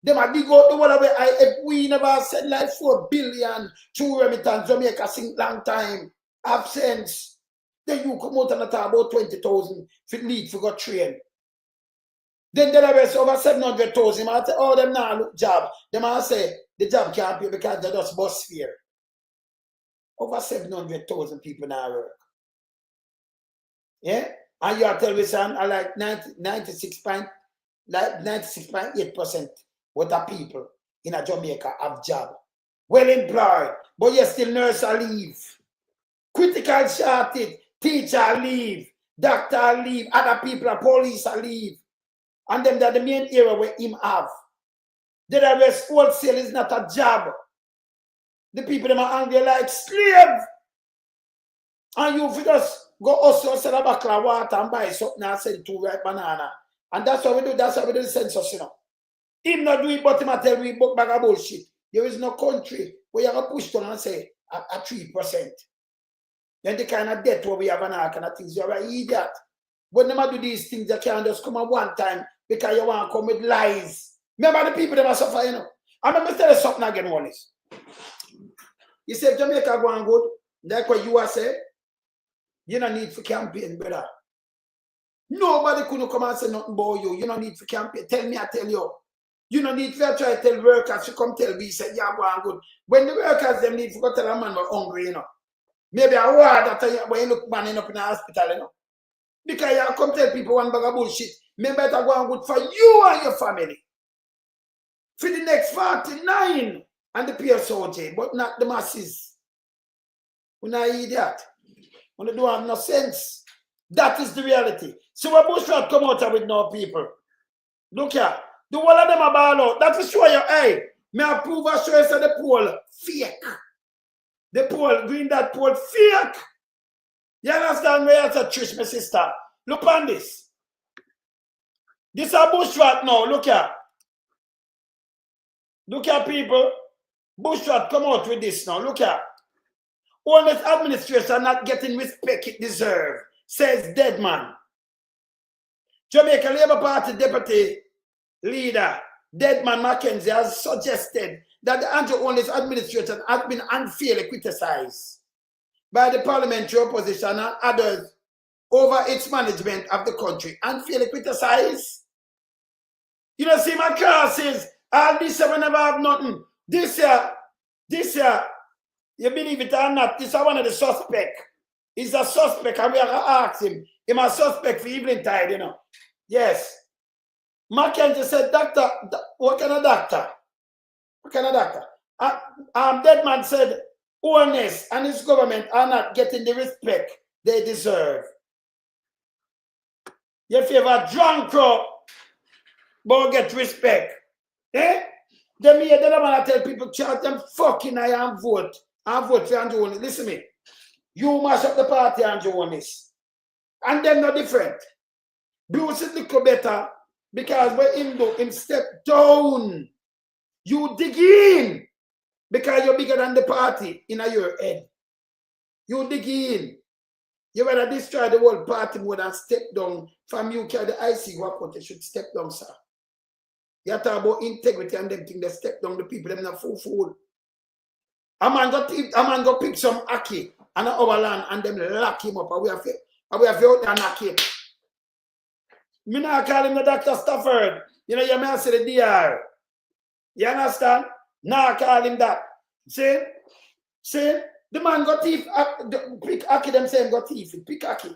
Them are dig out the whole way. If we never send like 4 billion to remittance, Jamaica sing long time. Absence. Then you come out and talk about 20,000 for lead for got train. Then the rest over 700,000. I say, oh, them now look job. Them I say the job can't pay because they just bus fare. Over 700,000 people now work. Yeah? And you are telling me, son, I like 96.8% what the people in a Jamaica have job. Well employed, but you still nurse are leave. Critical shortage, teacher leave, doctor leave, other people are police are leave. And them that the main area where him have. The rest wholesale is not a job. The people them are angry like slave. And you just go also sell a bottle of water and buy something and send 2 ripe banana. And that's what we do. That's how we do the census, you know. Him not do it, but him a tell we book bag of bullshit. There is no country where you have a push down and say at 3%. Then the kind of debt where we have an kind of things, you're an idiot. When they do these things, you can't just come at one time because you want to come with lies. Remember the people that must suffer, you know. I'm going to tell you something again, Holness. You say Jamaica going good, like what you are saying, you don't need for campaign, brother. Nobody could come and say nothing about you. You don't need for campaign. Tell me, I tell you. You don't need to try to tell workers to come tell me, say, yeah, going good. When the workers, them need to go tell a man we're hungry, you know. Maybe a word after when you look man up in the hospital, you know. Because you come tell people one bag of bullshit. Maybe better go on good for you and your family. For the next 49 and the PSOJ, but not the masses. We not idiot. We don't have no sense. That is the reality. So when Bushrat come out with no people. Look here. The whole of them are ball out. That will show you, hey, may I prove and show you say the poll fake. The poll, green that poll fake. You understand where it's a Trish, my sister? Look on this. This is a Bushrat now. Look here. Look here, people. Bushrat come out with this now. Look here. Honest administration not getting respect it deserve, says dead man. Jamaica Labour Party deputy leader, Deadman Mackenzie, has suggested that the Andrew Holness administration has been unfairly criticized by the parliamentary opposition and others over its management of the country. Unfairly criticized? You know, see, my car says, all this year we never have nothing. This year, you believe it or not, this is one of the suspects. He's a suspect, and we are going to ask him. He's a suspect for evening tide, you know. Yes. Mackenzie said, doctor, what kind of doctor? What kind of doctor? Deadman said, Holness and his government are not getting the respect they deserve. If you have a drunk crow, but get respect. Eh? Then me, the man tell people, charge them fucking I and vote. And vote for Andrew Holness. Listen to me. You mash up the party, Andrew Holness. And them not different. Bruce is little better because when him step down, you dig in because you're bigger than the party in your head. You dig in. You better destroy the whole party more than step down from you carry the IC what you should step down, sir. You talk about integrity and them things they step down the people, them not fool. A man go pick some Aki and our land and them lock him up. And we have to out there knock him. Me not call him the Dr. Stafford. You know, you may say the DR. You understand? Nah, call him that. See? The man got thief. Pick Aki, them say him got thief. Pick Aki.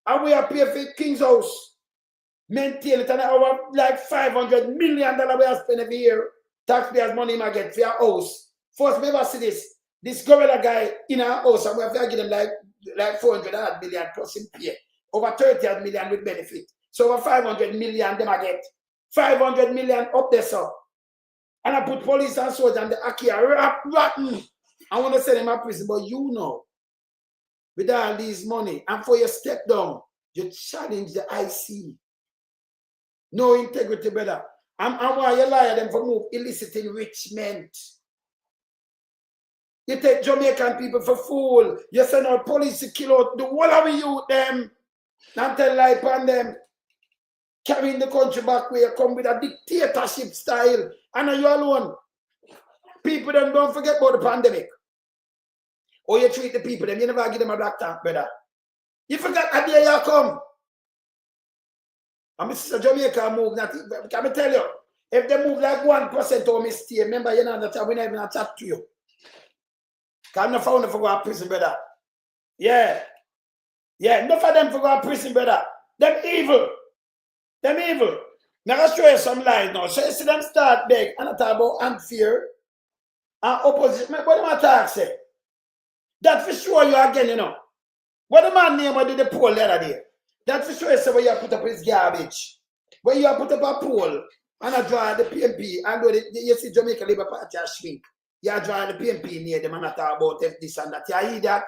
And we are pay for King's house. Maintain it. And our like $500 million we are spend every year. Taxpayers' money might get for your house. First, we ever see this. This gorilla guy in our house, and we have to give him like 400 million plus in pay. Over 30 million with benefit. So over 500 million them I get. 500 million up there, sir. And I put police and soldiers and the Aki are rotten. I want to send him to prison, but you know, with all these money, and for your step down, you challenge the IC. No integrity, brother. And why you lie them for move illicit enrichment. You take Jamaican people for fool. You send out police to kill out the whole of you them. And tell lie upon them. Carrying the country back where you come with a dictatorship style. And are you alone? People then don't forget about the pandemic. Or you treat the people, then you never give them a black tank, brother. You forgot a day you come. And Mr. Jamaica move, can I tell you, if they move like 1% or mistake, remember, you know, that we never even chat to you. Because I'm not found for go to prison, brother. Yeah. Yeah, enough of them for go to prison, brother. Them evil. Now I'll show you some lies now. So you see them start big and I talk about unfair and opposition. What do I talk say? That for sure you again, you know. What the man name what did the poll the other day? That for sure you say where you put up his garbage. Where you put up a poll and I draw the PMP and you see Jamaica Labour Party a shrink. You draw the PMP near them and I talk about this and that. You hear that?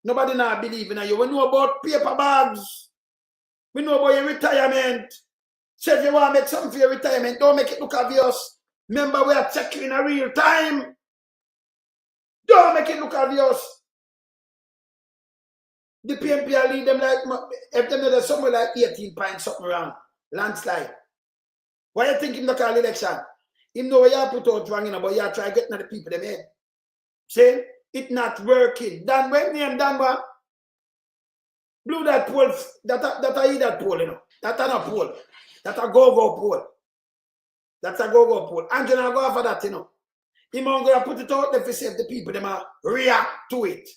Nobody now believe in you. We know about paper bags. We know about your retirement. So if you want to make something for your retirement, don't make it look obvious. Remember, we are checking in a real time. Don't make it look obvious. The PMP lead them like, if them there's somewhere like 18 points something around, landslide. Why you think him not call election? Him know what you put out wrong, but you try getting the people them head. Say, it not working. Dan, when name Dan, what? Blue that poll, that I eat that poll, you know. That's not a poll. That's a go-go poll. That's a go-go poll. Angela go after that, you know. Him going to put it out there for save the people, them react to it.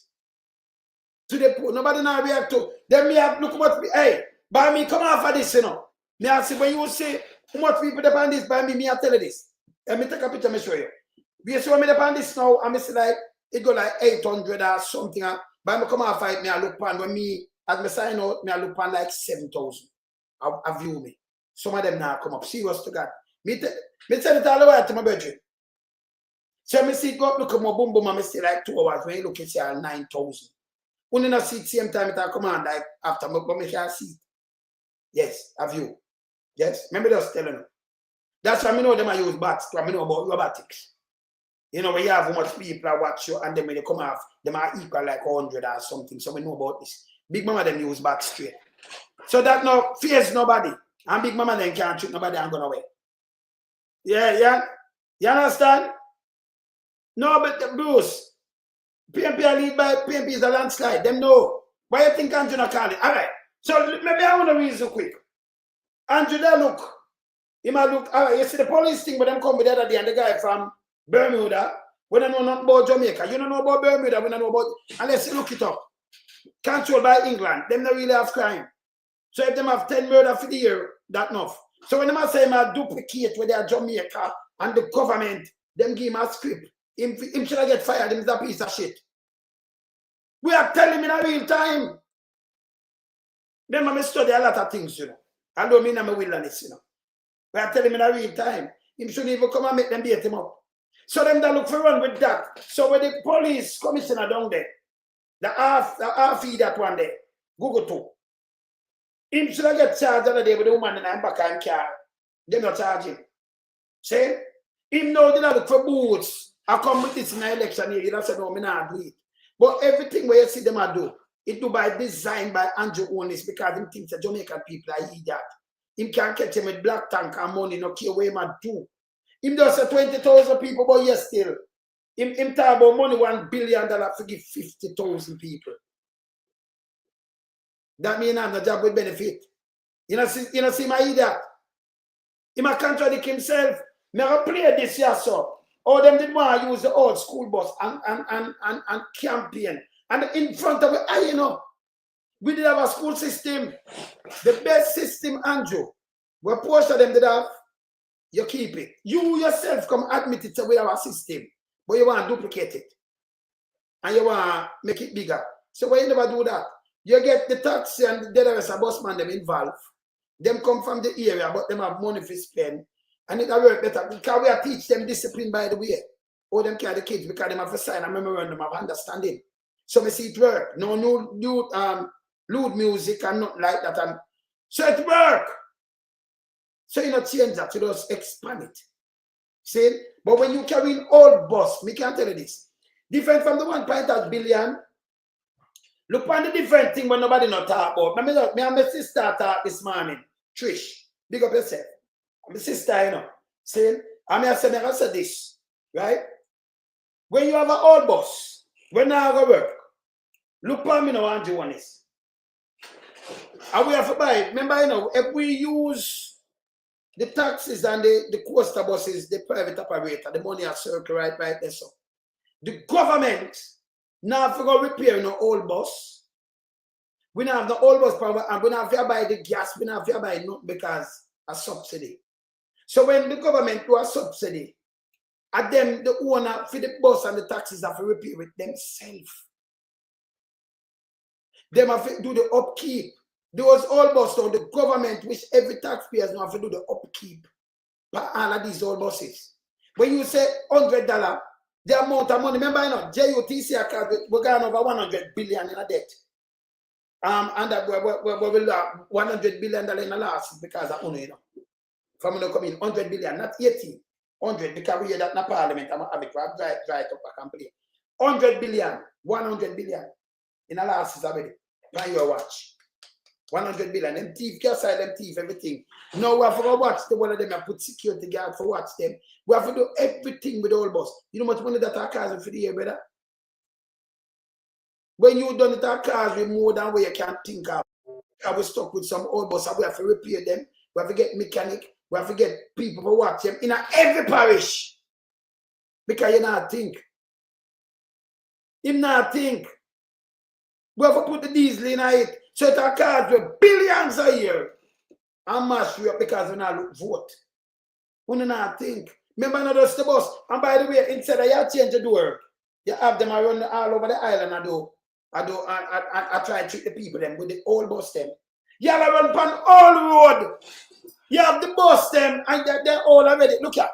To the poll. Nobody now react to. Then me have, look what, hey, by me come off of this, you know. Me I see when you say, how much people depend this, by me I tell you this. Let me take a picture, me show you. You see when me depend this now, and me see like, it go like 800 or something. By me come off of it, me I look pan, when me, as me sign out, me I look pan like 7,000. I view me. Some of them now come up. Serious to God. Me tell it all the way to my bedroom. So me see it go up, look at my boom boom, and me see like 2 hours. When you look, it's 9,000. When you not see it same time, it will come on like after, but me can't see it. Yes, I view. Yes, remember just telling them. That's why I know them I use bats, because I know about robotics. You know, when you have how much people watch you, and then when they come off, them are equal like 100 or something. So we know about this. Big Mama them use bats straight. So that no fears nobody. And Big Mama then can't treat nobody and go away. Yeah. You understand? No, but the Bruce, PMP are lead by PMP is a landslide. Them know. Why you think Andrew not call it? All right. So maybe I want to reason quick. Andrew, there look. He might look. All right, you see the police thing, but them come with the other day and the guy from Bermuda. We don't know nothing about Jamaica. You don't know about Bermuda. We don't know about. Unless you look it up. Controlled by England. Them not really have crime. So if them have 10 murder for the year, that's enough. So when them say I duplicate with their Jamaica and the government, them give him a script. Him should get fired. Him is a piece of shit. We are telling him in a real time. Remember, me study a lot of things, you know. I don't mean I'm a wilderness, you know. We are telling him in a real time. Him shouldn't even come and make them beat him up. So them that look for run with that. So when the police commissioner down there, the RF that one day, Google too. Him should have get charged the other day with the woman in the back and car. They not charge him. See? Him know they not look for boots. I come with this in the election here. You don't say no, me not do it. But everything where you see them do, it do by design by Andrew Holness because him thinks the Jamaican people are idiot. Him can't catch him with black tank and money, no care where him do. Him does say 20,000 people, but yes still. Him talk about money $1 billion to give 50,000 people. That means I'm the job with benefit. You know see my idiot. He might contradict himself. Me I play this year, so. Oh, them did want to use the old school bus and campaign. And in front of it, you know, we did have a school system. The best system, Andrew. Where portion of them did have, you keep it. You yourself come admit it, so we have a system. But you want to duplicate it. And you want to make it bigger. So why you never do that? You get the taxi and the rest of busman them involved. Them come from the area, but them have money for spend. And it will work better because we are teach them discipline by the way. Or them carry the kids because they have a sign and memorandum of understanding. So we see it work. No lewd music and nothing like that. And so it work. So you not change that, you just expand it. See? But when you carry in old bus, me can't tell you this. Different from the 1.8 billion. Look on the different thing when nobody not talk about. Me and my sister talk this morning. Trish, big up yourself. My sister, you know. See? I say this. Right? When you have an old bus, when I go work, look on me now, Andrew Holness. And we have to buy it. Remember, you know, if we use the taxis and the coaster buses, the private operator, the money are circle right there. So the government now have to go repair no old bus. We now have the old bus power and we now have to buy the gas, we now have to buy it because a subsidy. So when the government do a subsidy, and then the owner for the bus and the taxis have to repair it themselves. They have to do the upkeep. Those old buses, so the government, which every taxpayer now have to do the upkeep for all of these old buses. When you say $100, the amount of money, remember, you know, JUTC account, we're going over 100 billion in a debt. And that we will have $100 billion in a loss because of money, you know. From when come in 100 billion, not 80, 100, because we hear that in the parliament, I'm have it right up a complaint. 100 billion, 100 billion in a losses already. By your watch. 100 billion. Them thief, castle, them thief, everything. Now we have to watch the one of them and put security guard for watch them. We have to do everything with the old boss. You know how much money that our cars for the year, brother? When you done it, our cars with more than what you can think of. I was stuck with some old boss. We have to repair them. We have to get mechanic. We have to get people to watch them in every parish. Because you not think. Him not think. We have to put the diesel in it. So it our cars with billions a year. And mash you up because we not look vote. We not think. Remember not just the bus. And by the way, instead of you change the door, you have them run all over the island. I try to treat the people them with the old bus them. You have to run upon all road. You have the bus them and they're all already. Look at.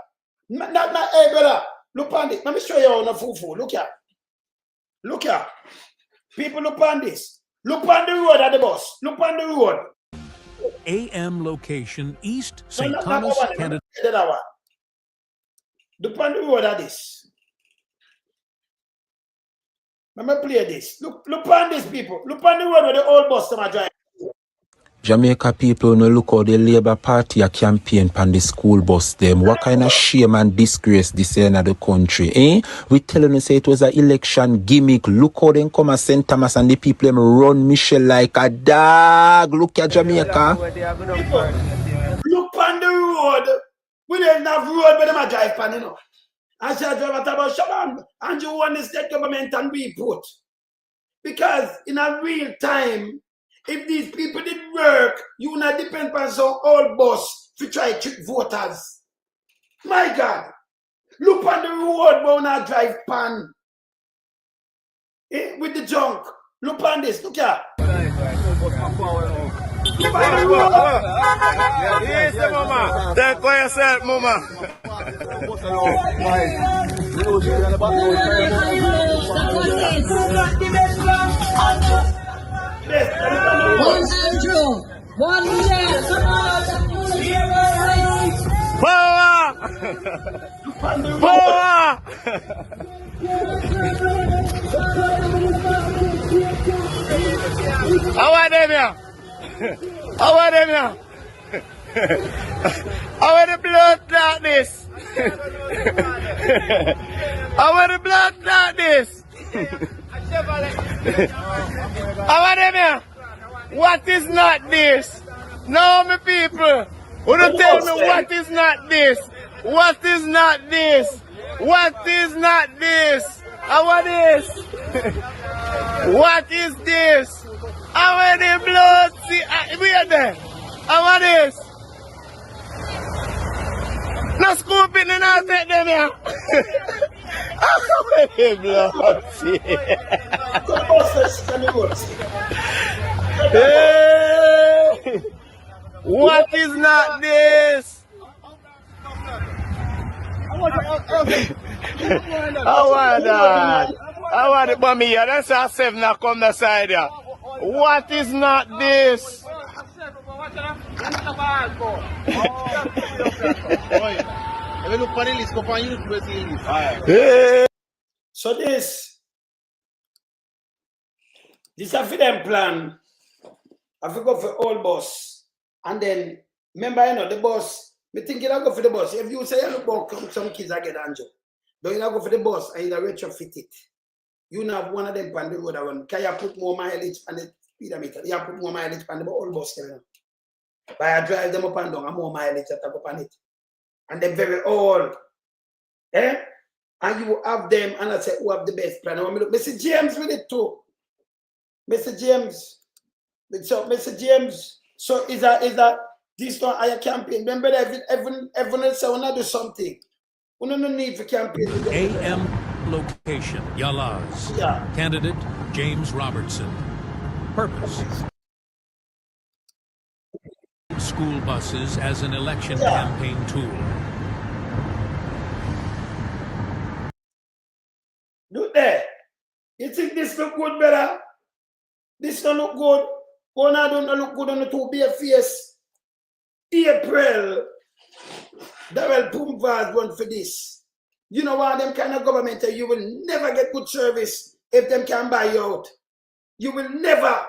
Not hey brother. Look on it. Let me show you on the fufu. Look at. Look at. People look on this. Look on the road at the bus. Look on the road. AM location East St. No, Thomas, Canada. Look on the road at this. Let me play this. Look on this, people. Look on the road where the old bus them are driving. Jamaica people no look how the Labour Party a campaign pan the school bus them. What kind of shame and disgrace this in the country, eh? We telling you say it was an election gimmick. Look how them come at St. Thomas and the people them run Michelle like a dog. Look at Jamaica. Look on the road. We don't have road where them a drive pan, you know. I shall drive about Shaban and you want the state government and we put. Because in a real time, if these people did work, you not depend on some old boss to try to trick voters. My God. Look on the road where we not drive pan. With the junk. Look on this. Look at. Yes, mama. Take for yourself, mama. 1 Andrew, 1 Michelle, Power! Power! How are them here? How are them here? How are the blood like this? How are the blood like this? How are them here? What is not this? No, my people. Who don't tell me what is not this? What is not this? What is not this? How are this? What is this? How are the blood? See, where there? How are this? No scoop it and I'll take them here. How are the blood? See? Hey, what is not this? How are that? How are the bomb here? That's our 7 now come the side here. What is not this? So this is for them plan. I forgot for all boss. And then remember, you know, the boss, me think you don't go for the boss. If you say you look about some kids I get Angel, don't you not go for the boss and you retrofit it. You know one of them on the road around. Can you put more mileage on the speedometer? You put more mileage on the old bus there. By I drive them up and down and more mileage that I go on it. And they're very old. Eh? And you have them and I say who have the best plan. I want me to look. Mr. James with it too. Mr. James. So Mr. James. So is that this one I campaign? Remember that everyone else wanna do something. We don't need for campaign. AM location Yalaz. Yeah. Candidate James Robertson. Purpose. School buses as an election campaign tool. Look there. You think this look good, brother? This don't look good. One I don't look good on the 2 bare face. April. Darrell Pumbaz run for this. You know why them kind of government you will never get good service if them can buy you out. You will never.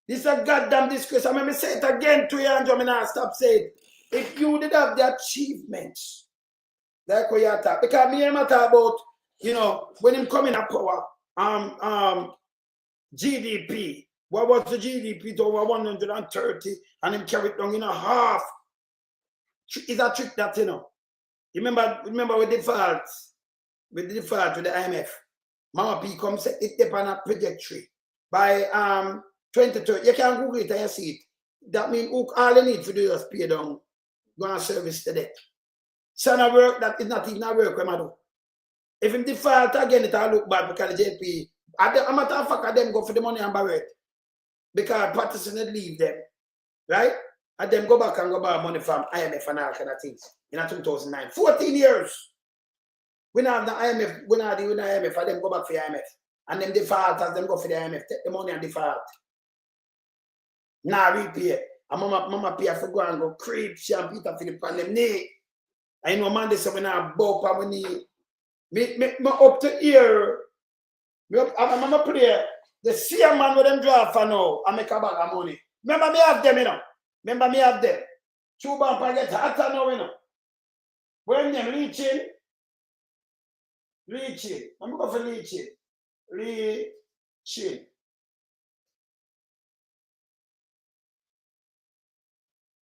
This is a goddamn disgrace. I'm going to say it again to you, and I'm not stop saying. If you did have the achievements, like what you talk, because me and I talk about, you know, when him coming up power, GDP. What was the GDP? To over 130, and him carry it down in a half. It's a trick that, you know. Remember with default with the IMF. Mama P come say it depend on a trajectory. By 2030, you can Google it and you see it. That means all you need to do is pay down, go and service the debt. So no work that is not even a work when I do. If him default again, it'll look bad because the JP, I'm not a fuck them go for the money and borrow it. Because participants leave them, right? And then go back and go borrow money from IMF and all kind of things in 2009. 14 years. We now have the IMF, we now deal with the IMF, and then go back for the IMF. And then default as them go for the IMF, take the money and default. Now repay. And mama pay for go and go creep, she and Peter Philip and them knee. I know man they say we now bow and we need me up to here. I'm a player. The same man with them draw for now and make a bag of money. Remember me have them, you know. Remember me have them. Two bump and get hotter now, you know. When them reaching. I'm going for reaching.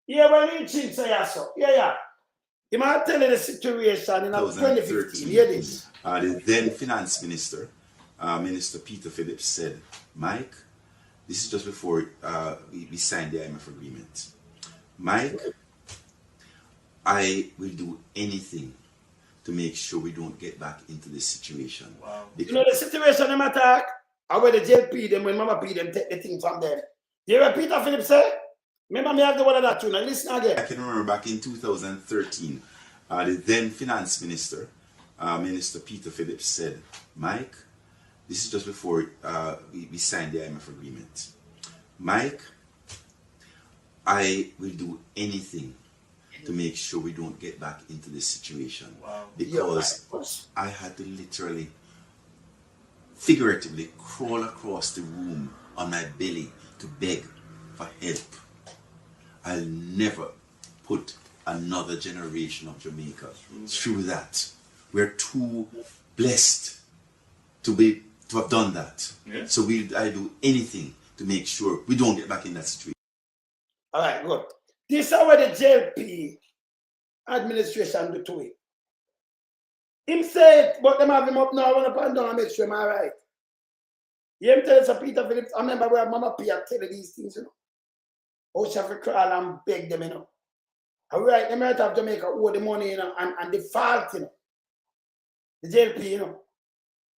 Yeah, we're reaching, say so. Yeah. You might tell you the situation in 2015. Hear this. The then finance minister, Minister Peter Phillips, said, Mike, this is just before we signed the IMF agreement. Mike, I will do anything to make sure we don't get back into this situation. Wow. You know the situation them attack? I where the JLP them when Mama P them take the thing from them. You hear what Peter Phillips say? Remember me have the one of that tune. Now listen again. I can remember back in 2013, the then finance minister, Minister Peter Phillips, said, Mike, this is just before we signed the IMF agreement. Mike, I will do anything to make sure we don't get back into this situation. Wow. Because I had to literally, figuratively crawl across the room on my belly to beg for help. I'll never put another generation of Jamaica through that. We're too blessed to have done that. Yeah. So I do anything to make sure we don't get back in that situation. All right, good. This is how the JLP administration do to it. Him say it, but them have him up now. I want to pan down and make sure I'm all right. You tell us Peter Phillips, I remember where Mama P had tell these things, you know. How she have to crawl and beg them, you know. All right, them right have Jamaica owe the money, you know, and default, you know. The JLP, you know.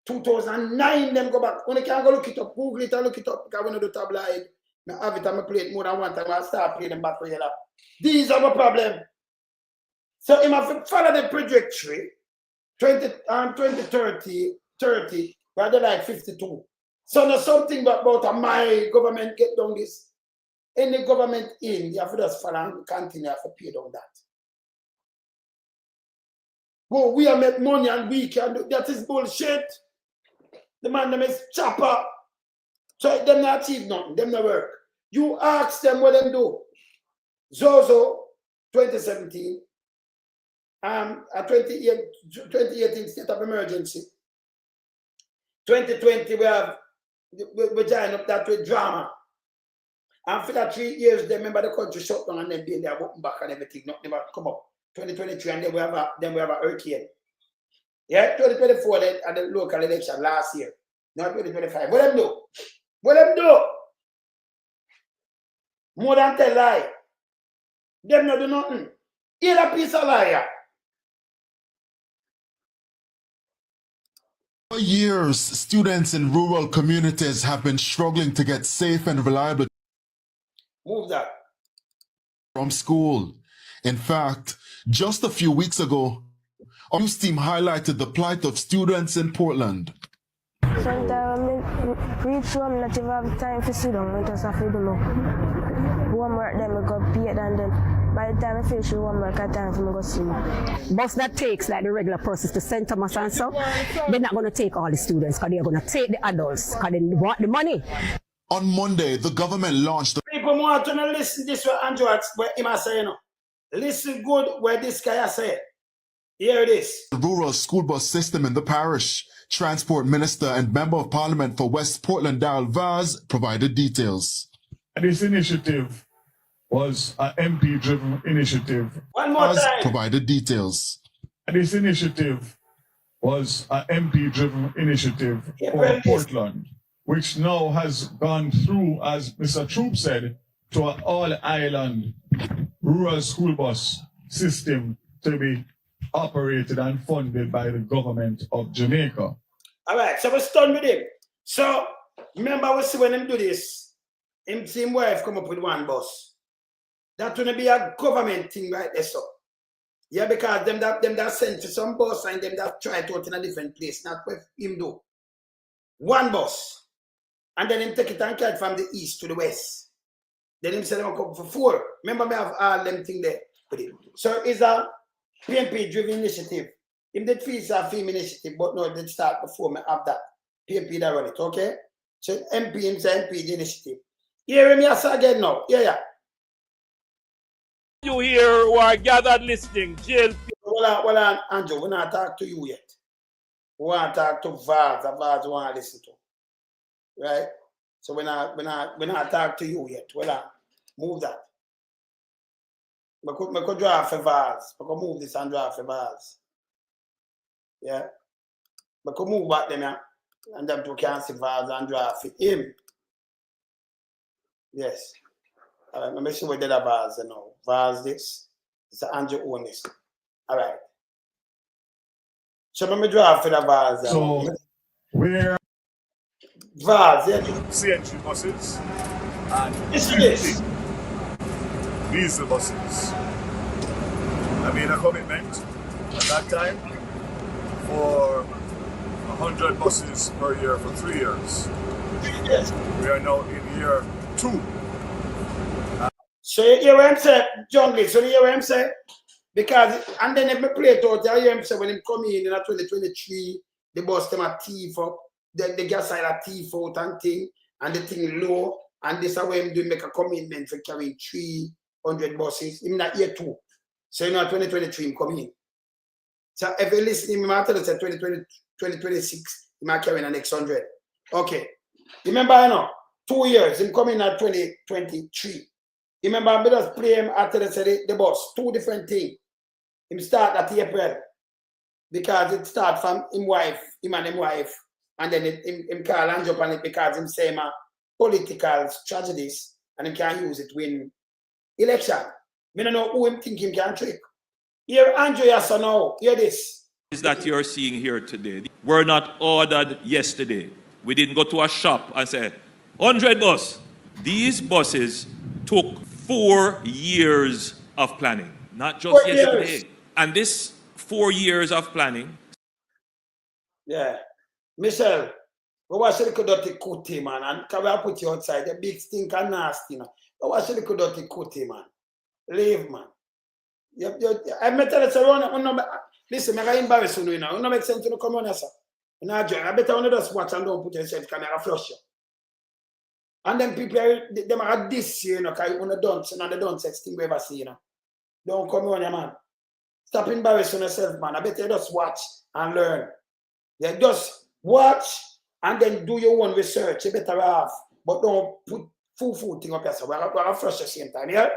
2009, them go back. When you can go look it up, Google it and look it up, because when you do tabloid, I have it and I play it more than one time, I start playing them back for you. These are the problem. So if I follow the trajectory, 2030, we're like 52. So there's something about my government get down this. Any government in, you have to just follow and continue to pay down that. Well, we are make money and we can do that is bullshit. The man them is chopper. So them not achieve nothing, them not work. You ask them what them do. Zozo, 2017, a 2018 state of emergency. 2020 we join up that with drama. And for that 3 years, they remember the country shut down and then they are open back and everything. Nothing never come up. 2023 and then we have a hurricane. Yeah, 2024 and the local election last year. Now 2025. What them do? What them do? More than tell lie. Them not do nothing. Hear a piece of liar. For years, students in rural communities have been struggling to get safe and reliable Move that. from school. In fact, just a few weeks ago, our news team highlighted the plight of students in Portland. Sometimes I reach home, not even have time to sit down, I just have to do homework, then I go paid, and then by the time I finish the homework, I have time for me to go sleep. Bus that takes like the regular process to St. Thomas and so, they're not going to take all the students because they're going to take the adults because they want the money. On Monday, the government launched the People want to listen this what Andrew what him say, you know. Listen good where this guy say. Here it is. rural school bus system in the parish. Transport Minister and Member of Parliament for West Portland, Darrell Vaz, provided details. This initiative was an MP-driven initiative. One more Vaz time. provided details. This initiative was an MP-driven initiative for Portland, which now has gone through, as Mr. Troop said, to an all-island rural school bus system to be operated and funded by the government of Jamaica. All right, so we're done with him. So remember, we see when him do this, him see him wife come up with one bus. That's gonna be a government thing right there, so. Yeah, because them that sent to some bus and them that try to out in a different place, not what him do. One bus. And then him take it and carry from the east to the west. Then him say them come for 4. Remember me have all them thing there with him. So it's a PMP driven initiative. Him did feel it's a film initiative, but no, it did start before me have that. PMP that run it, okay? So MP him say MP the initiative. Hear me again now. Yeah. You here who are gathered listening, Jlp. Well, Andrew, we not talk to you yet. We want to talk to Vaz. Vaz want to listen to. Right? So we not talk to you yet. Well, move that. We could draw for Vaz. We could move this and draw for Vaz. Yeah? We could move back them, yeah? And then we can see Vaz and draw for him. Yes. All right, let me see what the other Vaz now. Vaz this. It's an Andrew own this. All right. So let me draw for the Vaz. So where Vaz, yeah. CNG buses and this. diesel buses. I made a commitment at that time for 100 buses per year for 3 years. Yes. We are now in year 2. So you hear what I'm saying, Jungle? So you hear what I'm saying? Because, and then if I play it out, you hear him say when him come in 2023, the bus them a thief up, the gas side a thief out and thing, and the thing low, and this is why him do make a commitment for carrying 300 buses. Him not year 2. So you know 2023 him come in. So if you listen, him might tell us 2026, he might carry the next 100. Okay. Remember, you know, 2 years, him come in at 2023. Remember, I just play him after the bus. 2 different things. Him start at April. Because it start from him and him wife. And then him call and jump on it because him say him political tragedies. And him can use it win election. I don't know who him think him can trick. Here, Andrew, yes or no? Hear this. Is that you're seeing here today were not ordered yesterday. We didn't go to a shop and say, 100 bus. These buses took 4 years of planning, not just 4 yesterday. years. And this 4 years of planning. Yeah. Michelle, we watch the dirty cootie, man, and can we put you outside? The big stink and nasty, man. We watch the dirty cootie, man. Leave, man. I'm telling you, listen, I'm embarrassed you now. It don't make sense to come on, sir. You know, I better you just watch and don't put yourself camera flush you. And then people, them are this, you know, because you don't, and the don't sex thing we ever see, you know. Don't come on, man. Stop embarrassing yourself, man. I better you just watch and learn. Yeah, just watch and then do your own research. You better have, but don't put full thing up yourself. We're flush at the same time, yeah?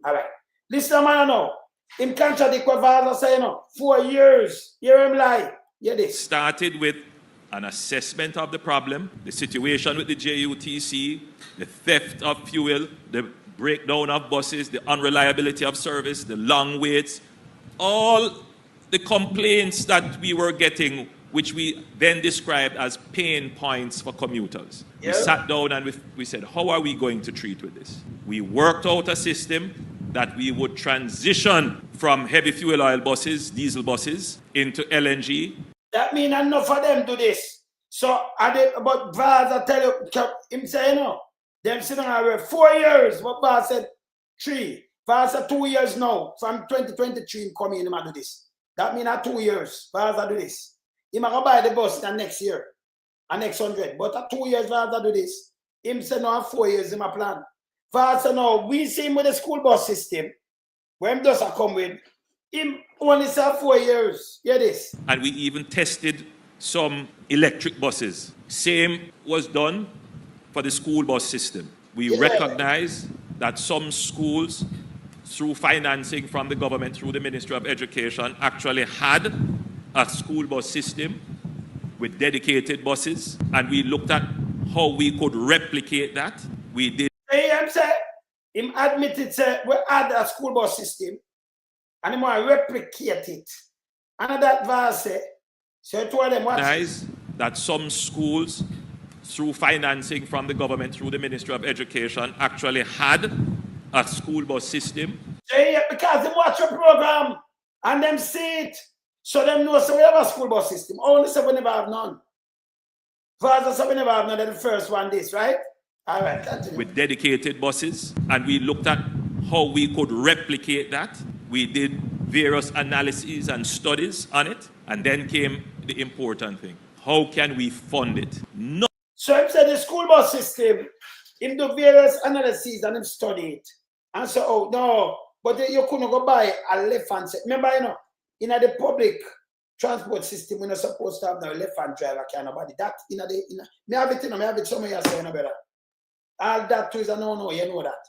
All right. Listen, man, now. In contradict what Vaza say, you know, 4 years. Hear him lie. Hear this. Started with an assessment of the problem, the situation with the JUTC, the theft of fuel, the breakdown of buses, the unreliability of service, the long waits, all the complaints that we were getting, which we then described as pain points for commuters. Yeah. We sat down and we said, how are we going to treat with this? We worked out a system that we would transition from heavy fuel oil buses, diesel buses, into LNG. That means enough of them do this. So, but Vaz, I tell you, him say, you know, them sitting around 4 years, but Vaz said 3. Vaz said 2 years now. From 2023, him come in, him do this. That means 2 years, Vaz do this. He might go buy the bus the next year, and next 100. But 2 years, Vaz do this. Him say no 4 years in my plan. First now, we see him with the school bus system. When does I come with? Him only say 4 years. Hear this. And we even tested some electric buses. Same was done for the school bus system. We recognize that some schools, through financing from the government, through the Ministry of Education, actually had a school bus system with dedicated buses, and we looked at how we could replicate that. We did. Him admitted say we had a school bus system, and him want to replicate it. And that verse say, so to them what? That some schools, through financing from the government, through the Ministry of Education, actually had a school bus system. Yeah, because they watch your program and them see it. So them know so we have a school bus system. Only say we never have none. Father say we never have none, the first one this, right? All right, continue. With dedicated buses, and we looked at how we could replicate that. We did various analyses and studies on it, and then came the important thing. How can we fund it? No. So him said the school bus system, him do various analyses and him study it. And so, oh no, but you couldn't go buy a left hand set. Remember, you know, in the public transport system, we're not supposed to have no left hand driver can nobody. That me have it, you know, me have it somewhere you say no better. All that too is a no, you know that.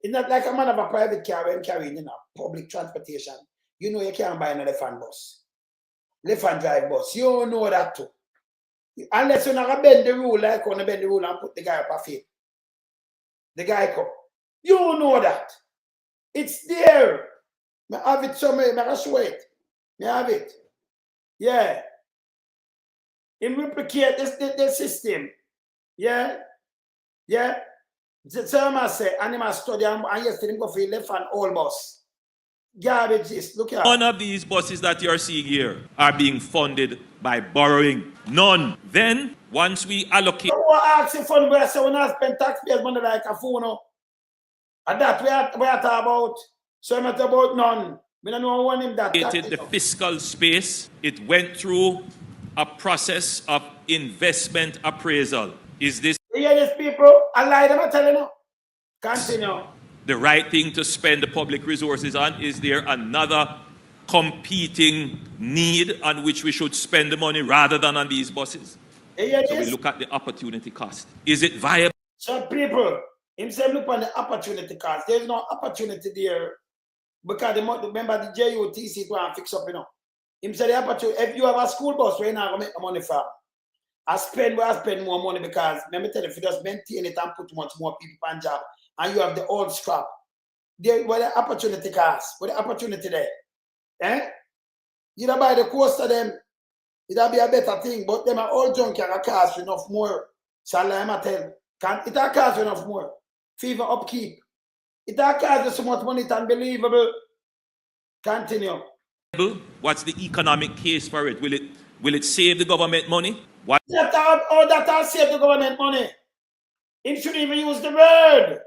It's not like a man of a private car when carrying, you know, public transportation. You know you can't buy a left hand bus. Left hand drive bus. You know that too. Unless you're not going to bend the rule, like on bend the rule and put the guy up a feet. The guy come. You know that. It's there. I have it somewhere. I show it. I have it. Yeah. Him replicate the system. Yeah. Yeah. So I say, and him study and yesterday him go for left hand all bus. Garbage is, look at. None of these buses that you're seeing here are being funded by borrowing. None. Then, once we allocate... So what asking fund where I say when I spend taxpayers money like a phone, and that we are talking about. So I'm not about none. We don't know one him that. The fiscal space, it went through a process of investment appraisal. Is this... You hear these people? I lie them, I'm telling you. Continue. The right thing to spend the public resources on? Is there another competing need on which we should spend the money rather than on these buses? So we look at the opportunity cost. Is it viable? So people, him say look on the opportunity cost. There's no opportunity there because remember the JUTC to and fix up, you know. Him say the opportunity, if you have a school bus, we're not going to make the money from. I spend more money because let me tell you, if you just maintain it and put much more people on job, and you have the old scrap. There, where the opportunity cost, where the opportunity there. Eh? You don't buy the coaster them, it'll be a better thing, but them are all junk and cost enough more. So I'm tell it cost enough more. Fever upkeep. It cost so much money, it's unbelievable. Continue. What's the economic case for it? Will it save the government money? What? That'll save the government money. It shouldn't even use the word.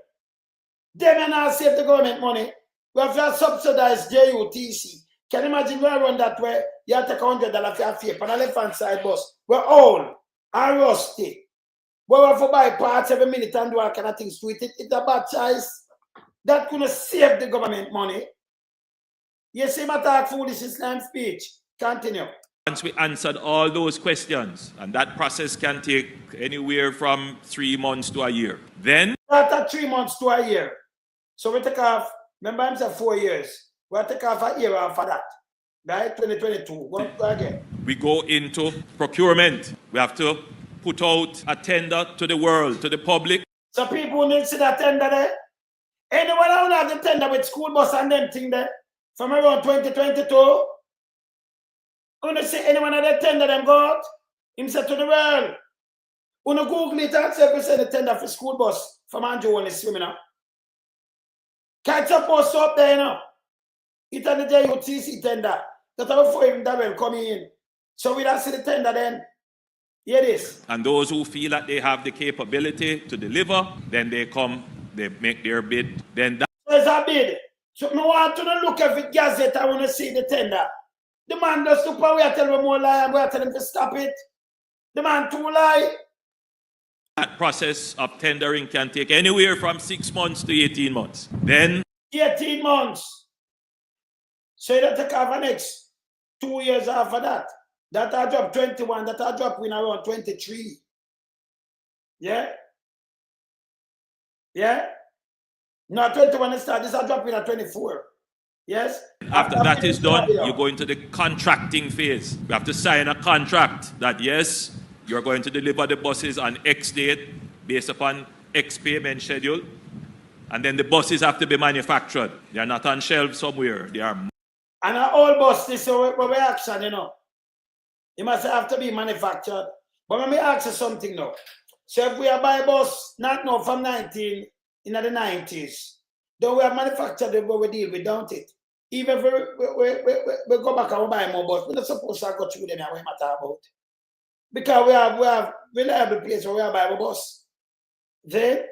Them and not save the government money. We have to subsidize JUTC. Can you imagine we run that way? You have to take $100 for a fee on the left-hand side bus. We're old and rusty. We have to buy parts every minute and do all kind of things to it. It's a bad choice. That couldn't save the government money. You see my talk foolish Islam speech. Continue. Once we answered all those questions, and that process can take anywhere from 3 months to a year. Then... After 3 months to a year. So we take off, remember I said 4 years. We'll take off a year after that. Right? 2022. Go again. We go into procurement. We have to put out a tender to the world, to the public. So people need to see that tender there. Anyone who has the tender with school bus and them thing there from around 2022. When you see anyone at the tender them go out, him said to the world. When you Google it and say if the tender for school bus from Andrew when he's swimming up. Can't suppose to up there, you know. It's on the JUTC tender. That's how before even that will come in. So we don't see the tender then. Hear this. And those who feel that they have the capability to deliver, then they come, they make their bid. Then that there's a bid. So I want to look at the gazette, I want to see the tender. The man does super, we are telling him more lie, and we are telling him to stop it. The man too lie. That process of tendering can take anywhere from 6 months to 18 months. Then 18 months. So that take off the next 2 years after that. That I drop 21, that I drop in around 23. Yeah? Yeah? No, 21 is start, this I drop in at 24. Yes? after that is done, you go into the contracting phase. You have to sign a contract that yes, you're going to deliver the buses on X date based upon X payment schedule. And then the buses have to be manufactured. They are not on shelves somewhere. They are. And an old bus, this is where we action, you know. It must have to be manufactured. But let me ask you something now. So if we are buy a bus, not now from 19 in the 90s, then we have manufactured it, but we deal with, don't it? Even if we go back and we buy more bus, we're not supposed to go through them and we matter about. Because we have reliable place where we are buying a bus. Then,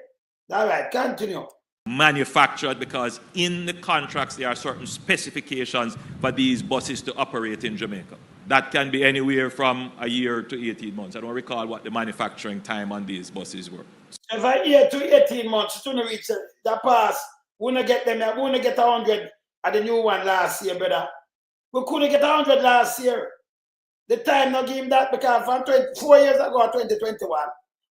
all right, continue. Manufactured because in the contracts there are certain specifications for these buses to operate in Jamaica. That can be anywhere from a year to 18 months. I don't recall what the manufacturing time on these buses were. So if a year to 18 months to reach the pass, we wouldn't get them, we wouldn't get 100 at the new one last year, brother. We couldn't get 100 last year. The time not give him that because from 4 years ago, 2021,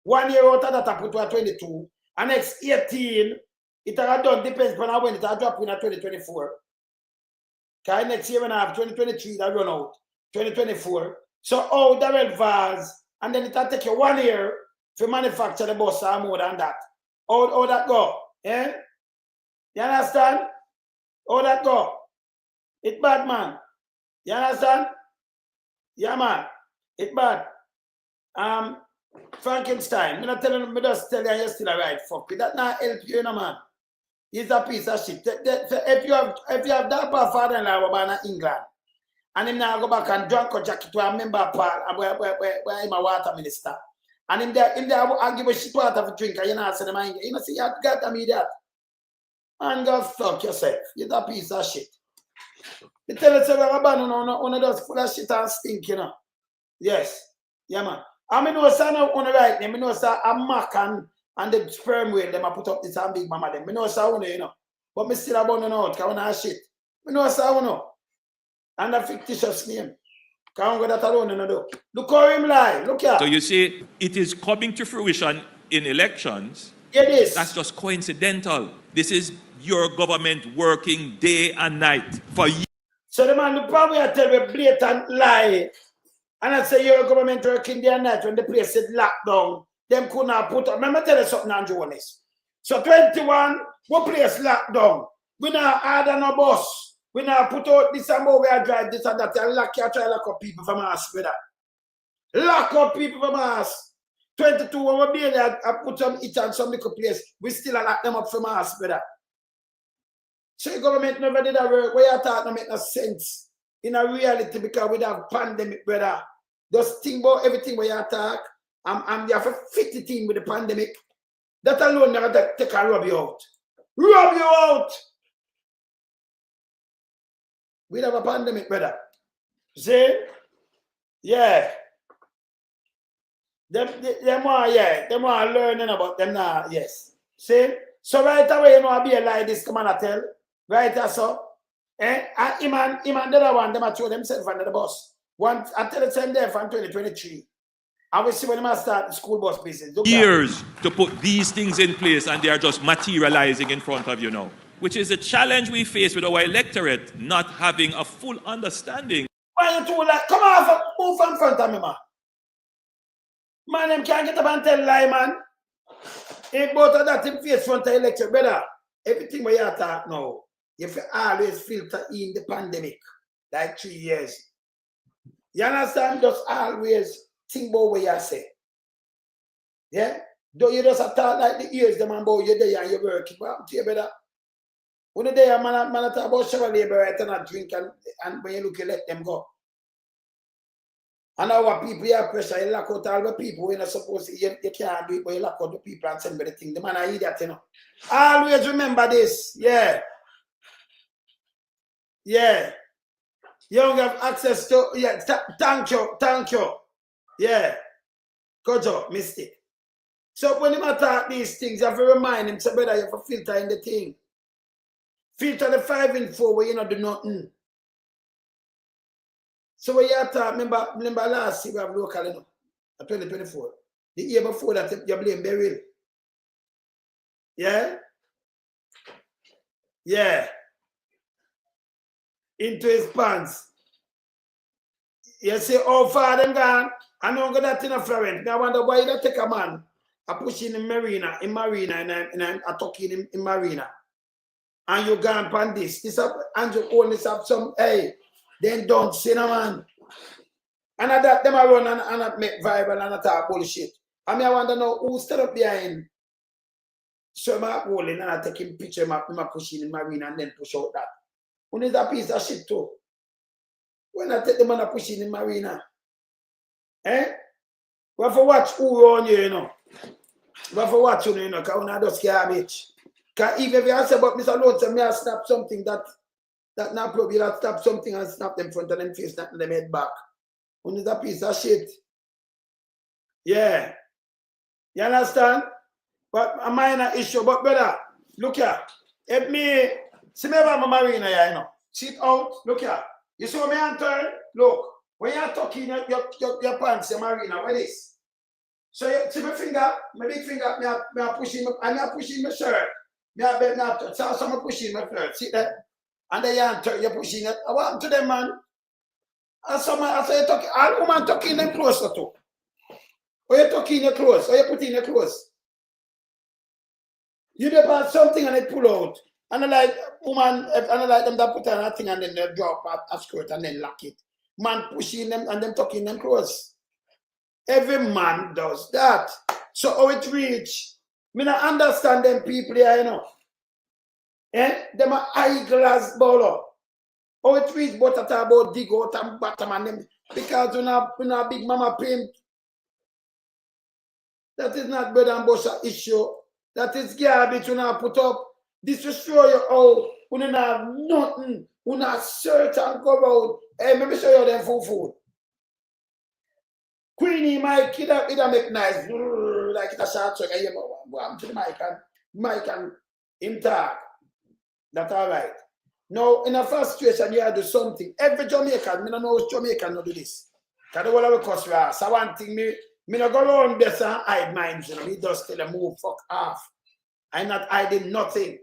1 year out of that I put to 22, and next 18, it has done, depends on when it has dropped in 2024. Because next year when I have 2023, that run out, 2024. So oh, that will vase, and then it will take you 1 year to manufacture the bus or more than that. How that go? Eh? You understand? How that go? It's bad, man. You understand? Yeah, man. It's bad. Frankenstein. Me just tell you you're still a right fuck. That not help you, no man. He's a piece of shit. If you have that poor father-in-law born in England, and him now go back and drunk a jacket to a member part where I'm a water minister, and him there I give a shit water for drink, and you know say the man, you know see you got to me that. And go fuck yourself. You're a piece of shit. You tell us about one of those full of shit and stink, you know. Yes. Yeah, man. I mean, no, sir, on the right name, I know, sir, a Mac and the sperm whale, them I put up this and big mama them. I know, sir, you know. But me still about no out, because I shit. I know, sir, you know. And a fictitious name. Can't go that alone, you know. Look how him lie. Look here. So you see, it is coming to fruition in elections. It is. That's just coincidental. This is your government working day and night for you. So the man, the probably I tell you blatant lie. And I say your government working day and night when the place is locked down. Them could not put up. Remember tell you something, Jonas. So 21, what place locked down? We now order no bus. We now put out this and more we are drive this and that. And try lock up people from us with that. Lock up people from us. 22 when we be there, I put some each and some little place. We still lock them up from us with that. So the government never did that work. Where you thought no make no sense in a reality because we have pandemic, brother. Just think about everything where you talk. And you have a 50 team with the pandemic. That alone never take and rub you out. Rub you out! We have a pandemic, brother. See? Yeah. Them want learning about them now, yes. See? So right away, you know, I be a lie this come and I tell. Right, so. Eh? And him and the other one, them throw themselves under the bus. One, I tell the same day from 2023. I will see when they start the school bus business. Years to put these things in place and they are just materializing in front of you now. Which is a challenge we face with our electorate, not having a full understanding. Why you two like, come off, move in front of me, man. Man, them can't get up and tell lie, man. If both of that in face front of electorate, brother, everything we are talking now, if you always filter in the pandemic, like 3 years. You understand? Just always think about what you say. Yeah? Don't you just talk like the ears, them about you there and you work. What to you, brother? When you there, man talk about shower labor right and drink and when you look, you let them go. And our people, you have pressure, you lock out all the people when you're supposed to, you can't do it, but you lock out the people and send me the thing. The man I idiot, you know. Always remember this. Yeah. Yeah. You don't have access to, yeah, thank you. Yeah. Good job, mistake. So when him attack these things, you have to remind him, say, brother, you have to filter in the thing. Filter the 5 and 4 where you not do nothing. So when you attack, remember last year we have local, you know, 2024. The year before that, you blame Beryl. Yeah? Yeah. Into his pants. You say, oh, far them gone. I know that in a Florence. I wonder why you take a man. I push in Marina, and I talk in Marina. And you gone upon this. This up, and you only have some, hey, then don't say no man. And I that them I run and I make viral and I talk bullshit. I mean, I want to know who stood up behind. So I'm holding and I take him picture, I push in Marina and then push out that. Who needs a piece of shit too? When I take the man I push in Marina. Eh? We have to watch who run you, you know. We have to watch you know, because I just garbage. Because even if you say about Mr. Lone, me I snap something that not probably that snap something and snap them front of them face, not them head back. Who needs a piece of shit? Yeah. You understand? But a minor issue. But brother, look here. If me, see me about my Marina here, you know. Sit out, look here. You see me and turn? Look. When you're talking your pants, your Marina, what is? So you see my finger, my big finger, me are pushing my shirt. So pushing my shirt. See that? And then you're pushing it. I want to them, man. And someone, I say, all woman talking them closer to. Or you talking your clothes, or you put in your clothes. You depart something and it pull out. And I like woman, and I like them that put on a thing and then they drop a skirt and then lock it. Man pushing them and them tucking them clothes. Every man does that. So how it reach? Me not understand them people here, you know. Eh? Them are eyeglass baller. How it reach but at about dig out and bottom and them because we not big mama pimp. That is not bread and butter issue. That is garbage we not put up. This will show you how we don't have nothing. We not search and go out. Hey, let me show you them food. Queenie, my kid, it make nice. Like it a short truck. You know, go on to the mic and him talk. That's all right. Now, in a first situation, you have to do something. Every Jamaican, I don't know which Jamaican not do this. Because the whole of the cuss ass. So one thing, me not go around this and hide minds. You know, me just tell them move fuck off. I'm not hiding nothing.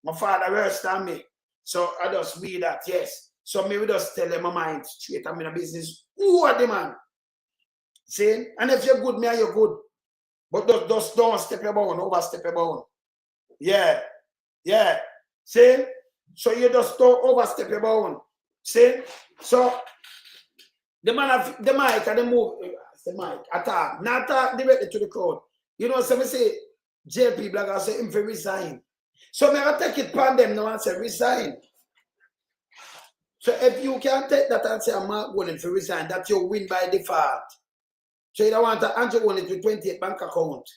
My father worse than me. So I just be that, yes. So me we just tell them my mind straight. I'm in a business. Who are the man? See? And if you're good, me you're good. But just don't step your bound, overstep your bound. Yeah. Yeah. See? So you just don't overstep your bound. See? So the man have the mic and the move. The mic. Attack. Not attack directly to the crowd. You know, so me say JP Black, I say him for resign. So me I take it upon them now and say resign. So if you can take that and say I'm not going to resign, that you win by default. So you don't want to answer only to 28 bank account.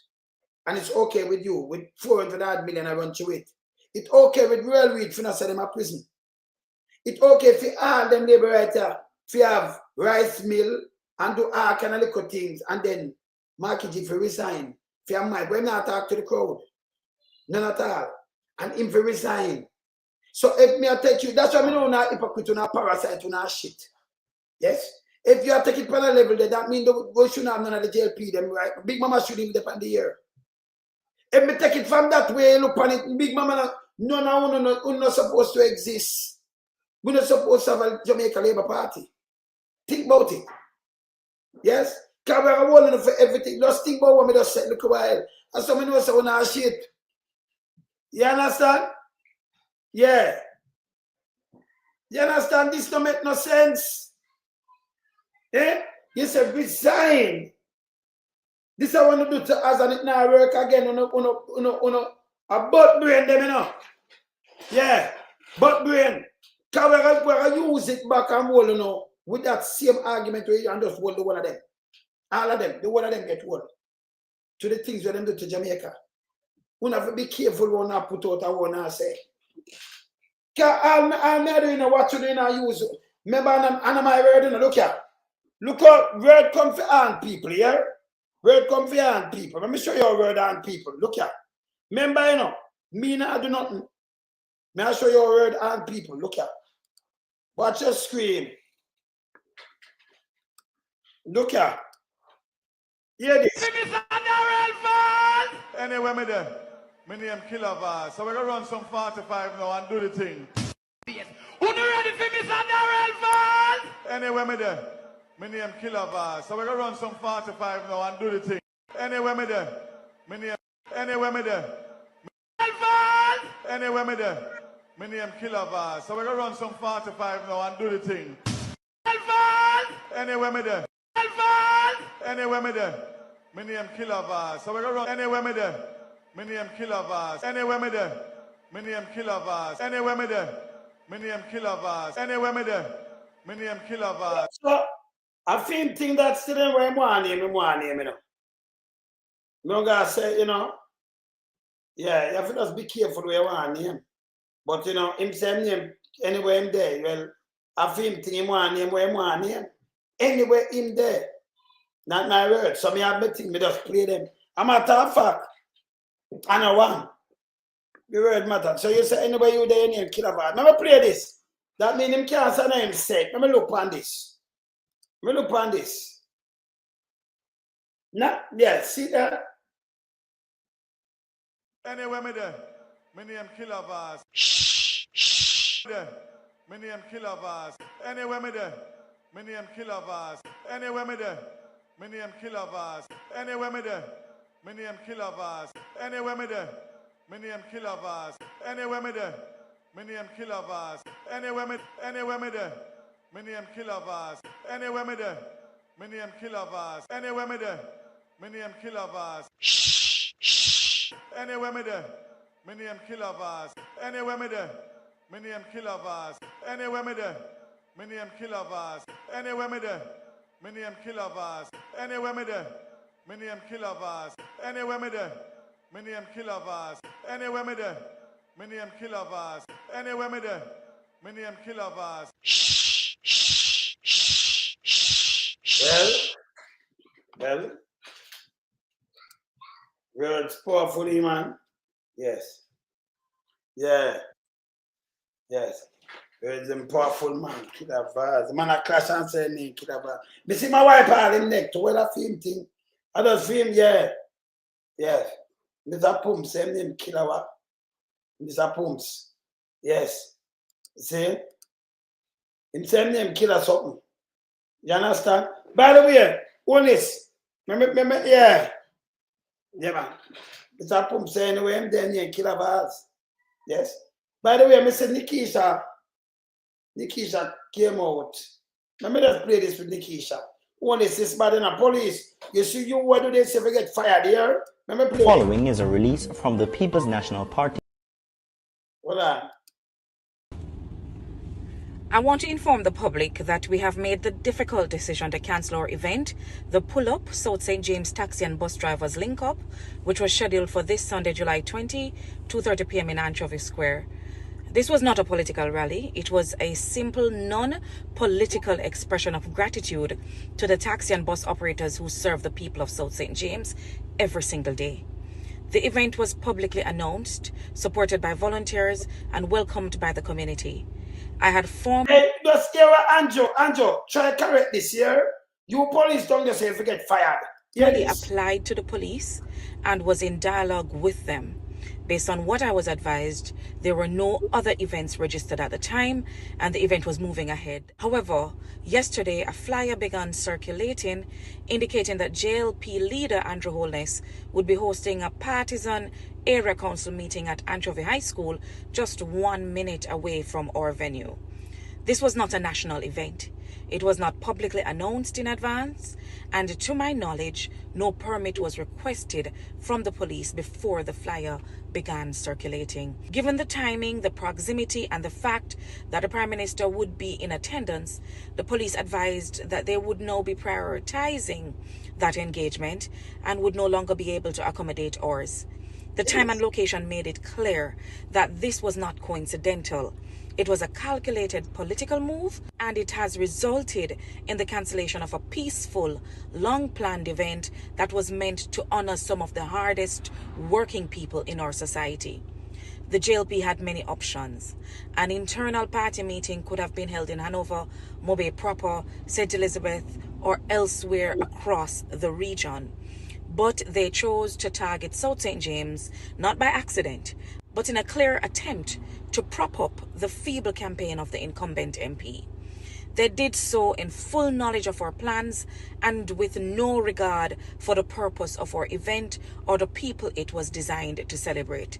And it's okay with you, with 400 million I run to it. It's okay with real weed for not send them a prison. It's okay for all them labor writer, if you have rice mill and do all kind of little things and then Markie for resign. If you have my when not talk to the crowd. None at all. And him for resign. So if me I take you, that's why me know not hypocrite or not parasite or not shit. Yes? If you are taking it on a level, that means we should not have none of the JLP them, right? Big Mama should even depend the year. If me take it from that way, look on it, Big Mama, we're not supposed to exist. We're not supposed to have a Jamaica Labour Party. Think about it. Yes? Because we're holding for everything. Just think about what me just said, look a while. And some know say we're not shit. You understand? Yeah. You understand? This don't make no sense. Eh? You said resign. This I want to do to us and it now work again. A butt brain them, you know. Yeah. Butt brain. Because we're use it back and hold, you know, with that same argument and just hold the one of them. All of them. The one of them get hold. To the things that them do to Jamaica. We have to be careful when we put out a one and say. Because I'm not doing what you're doing and use. Remember, I'm my word, look here. Look how word come for all people, yeah? Word come for your people. Let me show you a word on people. Look here. Remember, you know, me not do nothing. May I show you a word on people. Look here. Watch your screen. Look here. Hear this. Anyway, me there. My name Killer Vaz. So we're gonna run some 45 now and do the thing. Who ready for me, Darrell Vaz? Anyway, me there. My name Killer Vaz. So we're gonna run some 45 now and do the thing. Anyway, me there. My name. Anyway, me there. Anyway, me there. My name Killer Vaz. So we're gonna run some 45 now and do the thing. Anyway, me there. Anyway, me there. My name Killer Vaz. So we're gonna run. Anyway, me there. My name Killer Vaz. Anyway, me there. My name Killer Vaz. Anyway, me there. My name Killer Vaz. Anyway, me there. My name Killer Vaz. So, I feel thing that still in where I want him, you know. No guy say, you know, yeah, you have to just be careful where you want him. But, you know, him say him anywhere him there. Well, I feel thing him want him where I want him. Anywhere him there. Not my word. So me have my thing, me just play them. A matter of fact, I know one. The word matter. So you say anywhere you there, you Killer Vaz. Let me play this. That means him can't say no mistake. Let me look on this. Let me look on this. Nah, yeah, see that? Anyway, me there. My name Killer Vaz. My name Killer Vaz. Anyway, me there. My name Killer Vaz. Anyway, me there. My name Killer Vaz. Anyway, me there. My name Killer Vaz. Anyway, me there. My name Killer Vaz. Anyway, me there. My name Killer Vaz. Anyway, me there. My name Killer Vaz. Anyway, me there. My name Killer Vaz. Anyway, me there. My name Killer Vaz. Anyway, me there. My name Killer Vaz. Anyway, me there. My name Killer Vaz. Anyway, me there. My name Killer Vaz. Anyway, me there. My name Killer Vaz. Anyway, me there. My name Killer Vaz. Anyway, me there. My name Killer Vaz. Anyway, me there. My name Killer Vaz. Anyway, me there. My name Killer Vaz. Well, words powerfully, man. Yes. Yeah. Yes. Words them powerful, man. Killer Vaz. The man a clash and say name Killer Vaz. Me see my wife all him neck to wear a film thing. I just film, yeah. Yes. Mr. Pumps, same name Killer Vaz. Mr. Pumps. Yes. See? Him same name Killer something. You understand? By the way, Holnesses. Yeah. Yeah, man. Mr. Pumps say anyway, him there near Killer Vaz. Yes. By the way, I said Nikisha came out. Let me just play this with Nikisha. Holnesses bad in the police. You see, you what do they say if you get fired here? Let me play. Following is a release from the People's National Party. Hold on. I want to inform the public that we have made the difficult decision to cancel our event, the Pull-Up South St. James Taxi and Bus Drivers Link-Up, which was scheduled for this Sunday, July 20, 2:30 p.m. in Anchovy Square. This was not a political rally. It was a simple, non-political expression of gratitude to the taxi and bus operators who serve the people of South St. James every single day. The event was publicly announced, supported by volunteers, and welcomed by the community. I had formed... Hey, just hear what Anjo, try to correct this here. You police don't just say if you get fired. He applied to the police and was in dialogue with them. Based on what I was advised, there were no other events registered at the time, and the event was moving ahead. However, yesterday a flyer began circulating indicating that JLP leader Andrew Holness would be hosting a partisan area council meeting at Anchovy High School, just 1 minute away from our venue. This was not a national event. It was not publicly announced in advance, and to my knowledge, no permit was requested from the police before the flyer began circulating. Given the timing, the proximity, and the fact that the Prime Minister would be in attendance, the police advised that they would now be prioritizing that engagement and would no longer be able to accommodate ours. The time and location made it clear that this was not coincidental, It was a calculated political move, and it has resulted in the cancellation of a peaceful, long-planned event that was meant to honor some of the hardest working people in our society. The JLP had many options. An internal party meeting could have been held in Hanover, Mobay proper, St. Elizabeth, or elsewhere across the region. But they chose to target South St. James, not by accident, but in a clear attempt to prop up the feeble campaign of the incumbent MP. They did so in full knowledge of our plans and with no regard for the purpose of our event or the people it was designed to celebrate.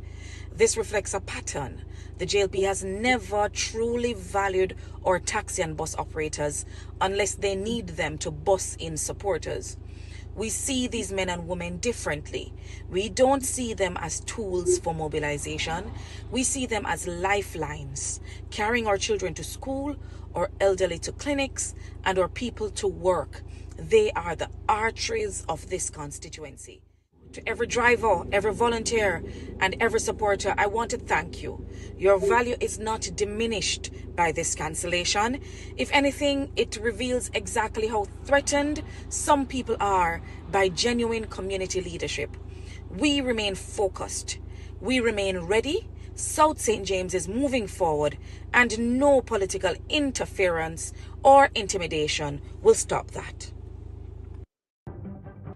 This reflects a pattern. The JLP has never truly valued our taxi and bus operators unless they need them to bus in supporters. We see these men and women differently. We don't see them as tools for mobilization. We see them as lifelines, carrying our children to school, our elderly to clinics, and our people to work. They are the arteries of this constituency. To every driver, every volunteer, and every supporter, I want to thank you. Your value is not diminished by this cancellation. If anything, it reveals exactly how threatened some people are by genuine community leadership. We remain focused. We remain ready. South St. James is moving forward, and no political interference or intimidation will stop that.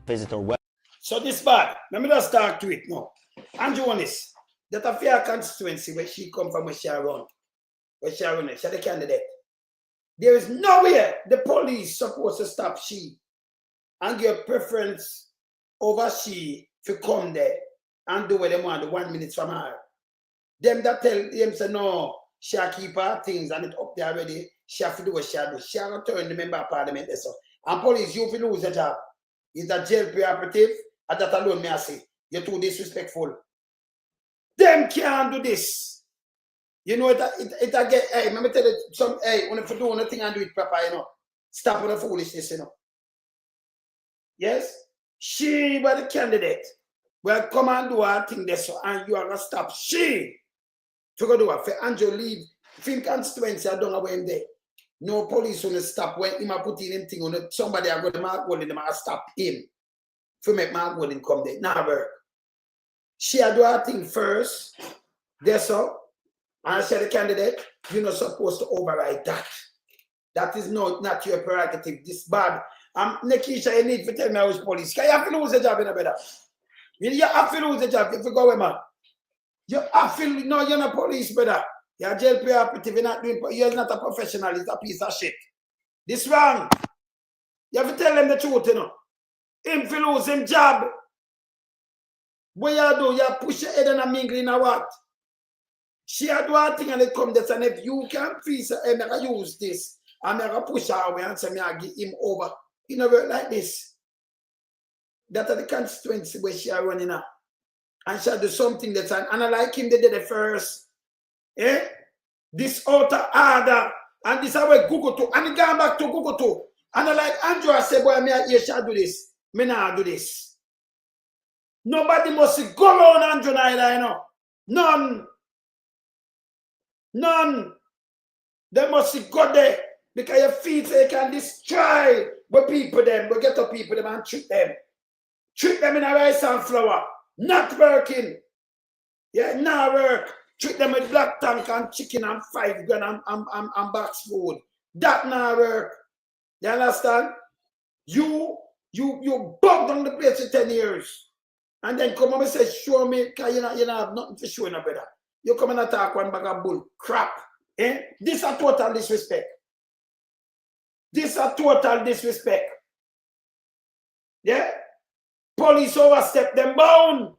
Visit our website. So this bad. Let me just start to it now. And Jonas, that a fair constituency where she come from, where she run, she's the candidate. There is nowhere the police supposed to stop she and give preference over she to come there and do what they want, the 1 minute from her. Them that tell them say no, she keep her things and it up there already. She have to do what she do. She have to turn the member of parliament. So. And police, you will lose the job. Is that JLP operative? And that alone, may I say, you're too disrespectful. Them can't do this. You know, it get, hey, let me tell you, some, hey, when you do anything and do it proper, you know, stop with the foolishness, you know. Yes? She was the candidate. Well, come and do her thing there, so, and you are going to stop she to go do it. For Andrew leave, film constituency, I don't know when there. No police will stop when him put in anything on it. Somebody are going to mark holding them and stop him. To make Mark Golden come there. Never. She do her thing first. That's all. And she the candidate. You're not supposed to override that. That is not your prerogative. This bad. Nekisha, you need to tell me how it's police. Can you have to lose the job in a better? You have to lose the job if you go away, man. You have to, no, you're not police, brother. You're a JLP operative. You're not doing, you're not a professional. It's a piece of shit. This wrong. You have to tell them the truth, you know. Him to lose him job. What you do? You push your head and a mingle in a what? She do her thing and it come this, and if you can please I'm gonna use this, I'm gonna push her away and say me I give him over. You know work like this. That are the constituency where she are running now. And she do something that's and I like him they did it first. Eh? This outer order and this is where Google to and he gone back to Google to. And I like Andrew I say, boy, me I shall do this. Me nah do this. Nobody must go around Andrew neither, you know. None. None. They must go there. Because your feet they can destroy the people them, but get the people them and treat them. Treat them in a rice and flour. Not working. Yeah, not work. Treat them with black tank and chicken and 5 grand and box food. That not work. You understand? You bugged on the place for 10 years. And then come and say, show me, because you don't have nothing to show, no brother. You come and attack one bag of bull. Crap. Eh? This is a total disrespect. This is a total disrespect. Yeah? Police overstep them bound.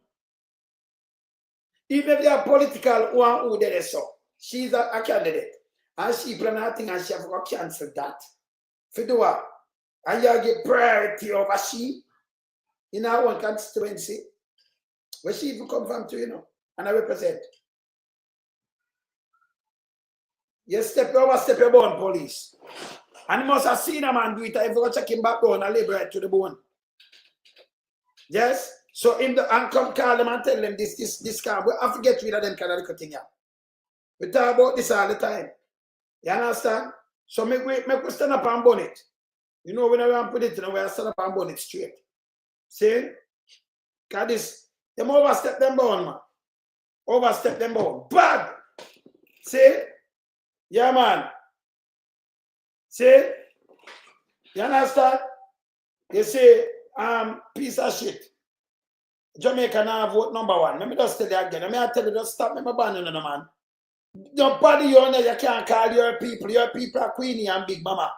Even if they are political, who they so. She's a candidate. And she plan her thing and she have to cancel that. For do what? And you give priority over she in our own constituency. Where she even come from to, you know, and I represent. You overstep your bone, police. And you must have seen a man do it if you go check him back down and labor right to the bone. Yes? So and come call them and tell them this can we have to get rid of them kind of thing here. We talk about this all the time. You understand? So make we stand up and bun it. You know, when I put it, we stand up and bun it straight. See? Because this, them overstep them bound, man. Overstep them bound. Bad! See? Yeah, man. See? You understand? You see, piece of shit. Jamaica now vote number 1. Let me just tell you again. Let me tell you, just stop me banning no man. Nobody you know, you can't call your people. Your people are Queenie and Big Mama.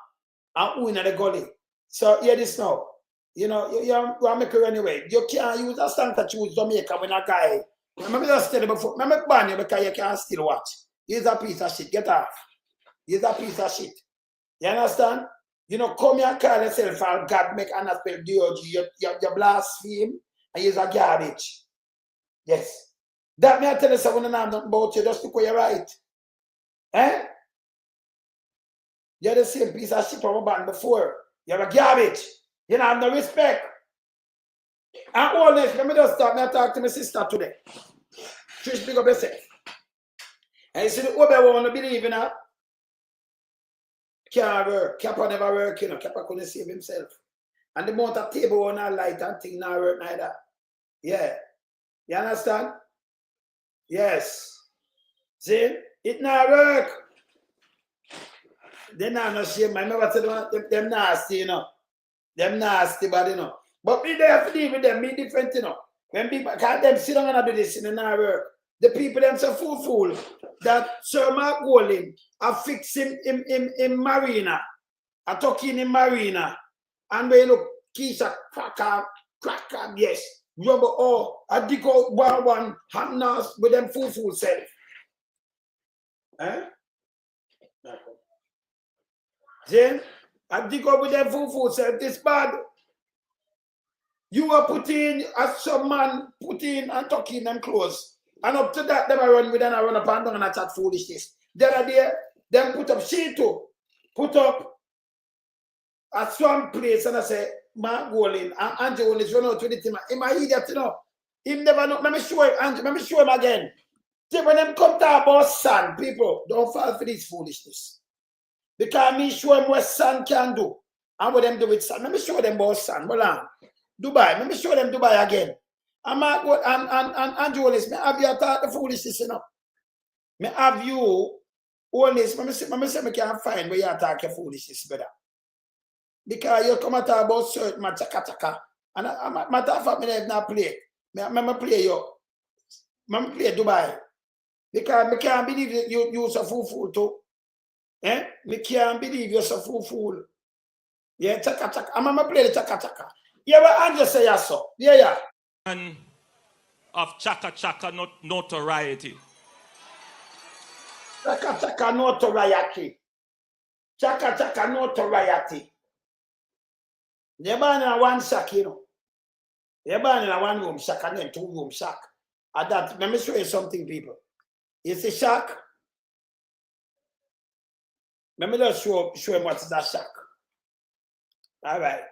And who in the gully. So hear this now. You know, you make it anyway. You can't use a stand to choose Jamaica when a guy. Let me just tell you before. Let me ban you because you can't still watch. He's a piece of shit. Get off. He's a piece of shit. You understand? You know, come here and call yourself and God make an spell DOG. You blaspheme and you're a garbage. Yes. That may I tell you something nothing about you, just because you're right. Eh? You're the same piece of shit from a band before. You're a garbage. You don't have no respect. And all this, let me just start now talk to my sister today. Trish, big up yourself. And you see the Obe want to believe in her. Can't work. Kappa never work, you know. Kappa couldn't save himself. And the amount of table on our light and thing not work neither. Yeah. You understand? Yes. See? It not work. They not no shame. I remember telling them nasty, you know. Them nasty, but you know. But me there to deal with them, me different, you know. When people can't them sit down and do this, and not work. The people them so fool that Sir Mark Golding are fixing in Marina. are talking in Marina. And when you look, Keisha, cracker, yes. Rubber, oh, I dig out one, hand with them full self. Eh? Then, I dig out with them full self. This bad. You are putting, as some man put in and tuck in them clothes. And up to that, them I run with and I run up and down and I chat foolishness. The other day, them put up she too. Put up at some place and I say, Mark Golding and Andrew is run out with the team. Him a idiot, you know. Him never know. Let me show him, Andrew. Let me show him again. See, when them come to about son, people, don't fall for this foolishness. Because me show him what son can do. And what them do with son. Let me show them about son. Hold on. Dubai. Let me show them Dubai again. And Mark and Andrew is, me have you taught the foolishness, you know. Me have you always, let me say me can't find where you attack your foolishness better. Because you come and talk about certain chaka. And matter of fact, I have not played. I play you. I play Dubai. Because I can't believe you're so fool too. Eh? I can't believe you're so fool. Yeah, chaka. I'm going to play the chaka. Yeah, but Andrew say yes, so. Yeah. And of chaka notoriety. Chaka notoriety. Chaka notoriety. They're born in one shack, you know. They're born in a one room shack and then 2 room shack. And that, let me show you something, people. You see shack? Let me just show him what's that shack. All right.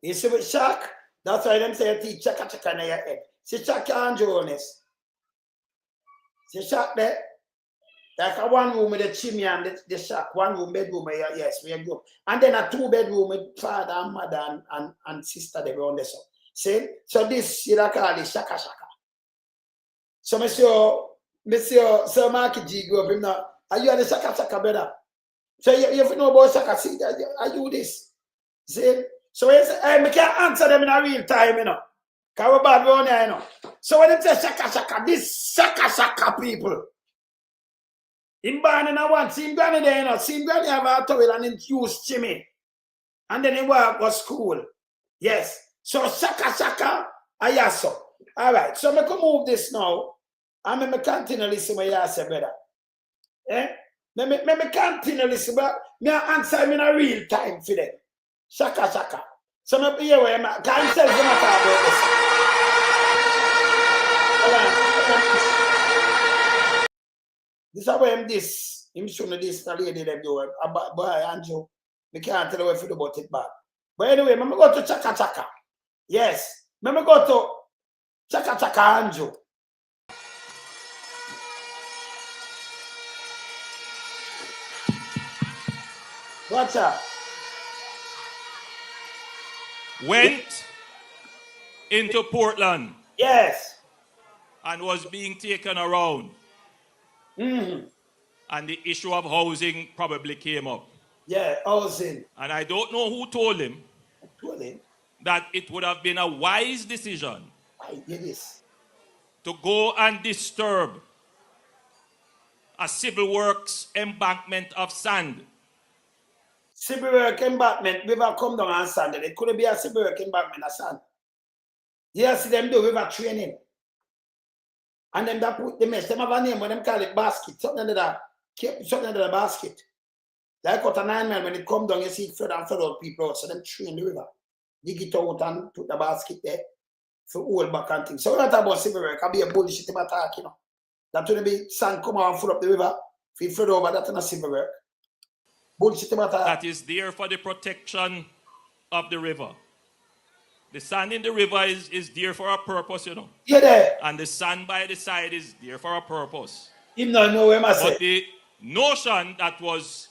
You see with shack? That's why them say teach chaka in your head. See shack and Jones. See shack there? Like a 1 room with a chimney and the shack. 1 room, bedroom, yes, we go. And then a 2 bedroom with father and mother and sister, they go on there. See? So this, you call it shaka. So, Monsieur Sir Markie G grew up him now. Are you at the shaka, brother? So you know about shaka, see, are you this? See? So you say, I can't answer them in a real time, you know. Because we're bad around here, you know. So when they say shaka, this shaka people. In born in a one, see him granny there, you know. See him granny have a towel and him use chimney. And then he work was school. Yes. So shaka, ayaso. All right. So I can move this now. And I continue listen what you say, brother. Eh? I continue listen, but I answer him in a real time for them. Shaka. So I hear where I can't tell you about this. This is where I'm this. I'm showing this the lady them do. Boy, Andrew. I can't tell you if you do about it bad. But anyway, I'm go to chaka. Yes. I'm go to chaka Andrew. Watch out. Went into Portland. Yes. And was being taken around. Mm-hmm. And the issue of housing probably came up. Yeah, housing. And I don't know who told him. Told him that it would have been a wise decision to go and disturb a civil works embankment of sand. Civil work embankment, river come down and sand. It couldn't be a civil work embankment of sand. You see them do river training. And them that put the mess, them have a name when them call it basket. Something under that. Something under the basket. Like what a 9 man, when it come down, you see it flood and flood out people out. So them train the river. Dig it out and put the basket there for hold back and things. So we're not about civil work. I'll be a bullshit attack, you know. That will be sand come out and fill up the river. If it flood over, that's not civil work. Bullshit attack. That is there for the protection of the river. The sand in the river is there for a purpose, you know. Yeah, there. And the sand by the side is there for a purpose. Him not know where I say. But the notion that was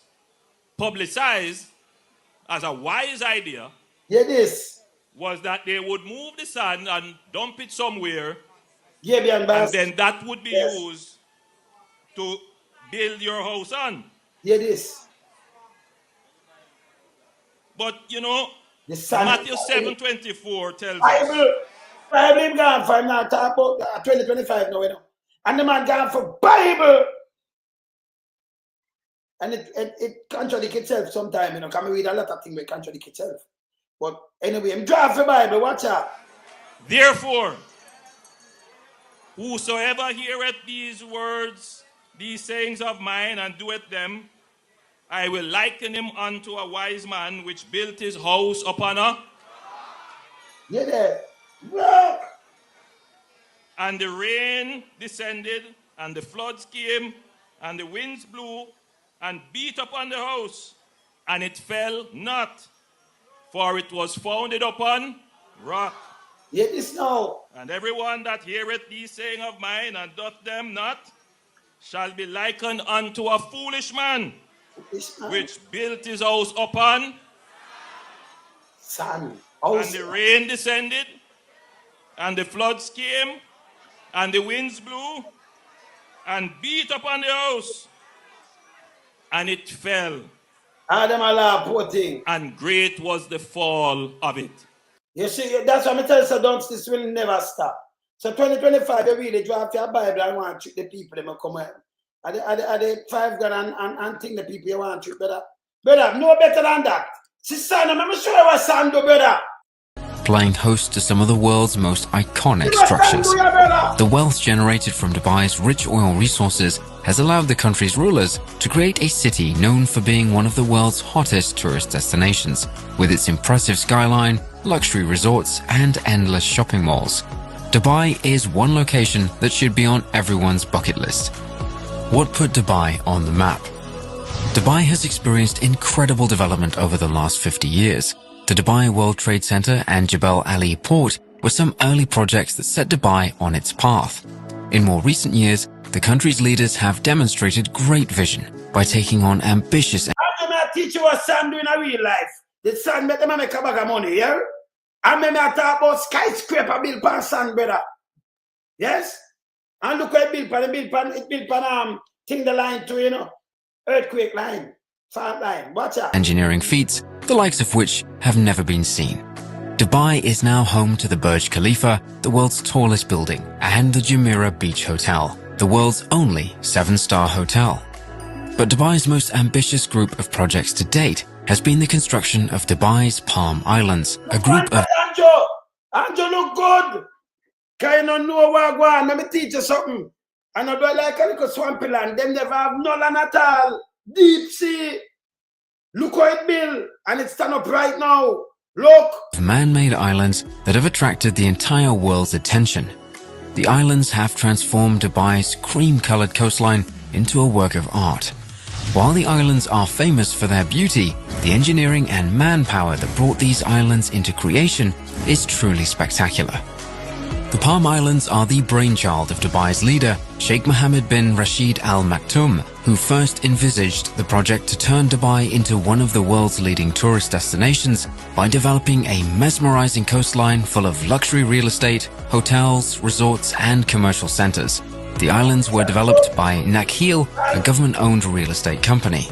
publicized as a wise idea was that they would move the sand and dump it somewhere, and then that would be used to build your house on. But you know, Matthew 7:24 tells us. Bible gone for him now, talk about 2025 now, you know. And the man gone for Bible. And it contradicts itself sometimes, you know. Can we read a lot of things that contradict itself? But anyway, I'm driving the Bible, watch out. Therefore, whosoever heareth these words, these sayings of mine, and doeth them, I will liken him unto a wise man which built his house upon a... And the rain descended, and the floods came, and the winds blew, and beat upon the house, and it fell not, for it was founded upon rock. And everyone that heareth these saying of mine, and doth them not, shall be likened unto a foolish man, which built his house upon sand. And the rain descended, and the floods came, and the winds blew, and beat upon the house, and it fell. And great was the fall of it. You see, that's why I tell you, Dunce, this will never stop. So 2025, you really draw your Bible and want to treat the people that come out. Are the 5 God and think the people you want to treat better? Brother, no better than that. Sister, I'm sure what Sam do, brother. Playing host to some of the world's most iconic structures. The wealth generated from Dubai's rich oil resources has allowed the country's rulers to create a city known for being one of the world's hottest tourist destinations, with its impressive skyline, luxury resorts, and endless shopping malls. Dubai is one location that should be on everyone's bucket list. What put Dubai on the map? Dubai has experienced incredible development over the last 50 years. The Dubai World Trade Center and Jebel Ali Port were some early projects that set Dubai on its path. In more recent years, the country's leaders have demonstrated great vision by taking on ambitious... I'm going to teach you what Sam do in a real life. The Sam make them make a bag of money, yeah? I'm going to talk about skyscraper built on sand, brother. Yes? And look what it built on thing the line to, you know, earthquake line, fault line. Watch out. Engineering feats, the likes of which have never been seen. Dubai is now home to the Burj Khalifa, the world's tallest building, and the Jumeirah Beach Hotel, the world's only 7-star hotel. But Dubai's most ambitious group of projects to date has been the construction of Dubai's Palm Islands, a group of... Anjo look good. Can you know what go on? Let me teach you something. And I do like a little swampy land. Them never have no land at all. Deep sea. Look how it built. And it's stand up right now. Look. Man-made islands that have attracted the entire world's attention. The islands have transformed Dubai's cream-colored coastline into a work of art. While the islands are famous for their beauty, the engineering and manpower that brought these islands into creation is truly spectacular. The Palm Islands are the brainchild of Dubai's leader, Sheikh Mohammed bin Rashid Al Maktoum, who first envisaged the project to turn Dubai into one of the world's leading tourist destinations by developing a mesmerizing coastline full of luxury real estate, hotels, resorts, and commercial centers. The islands were developed by Nakheel, a government-owned real estate company.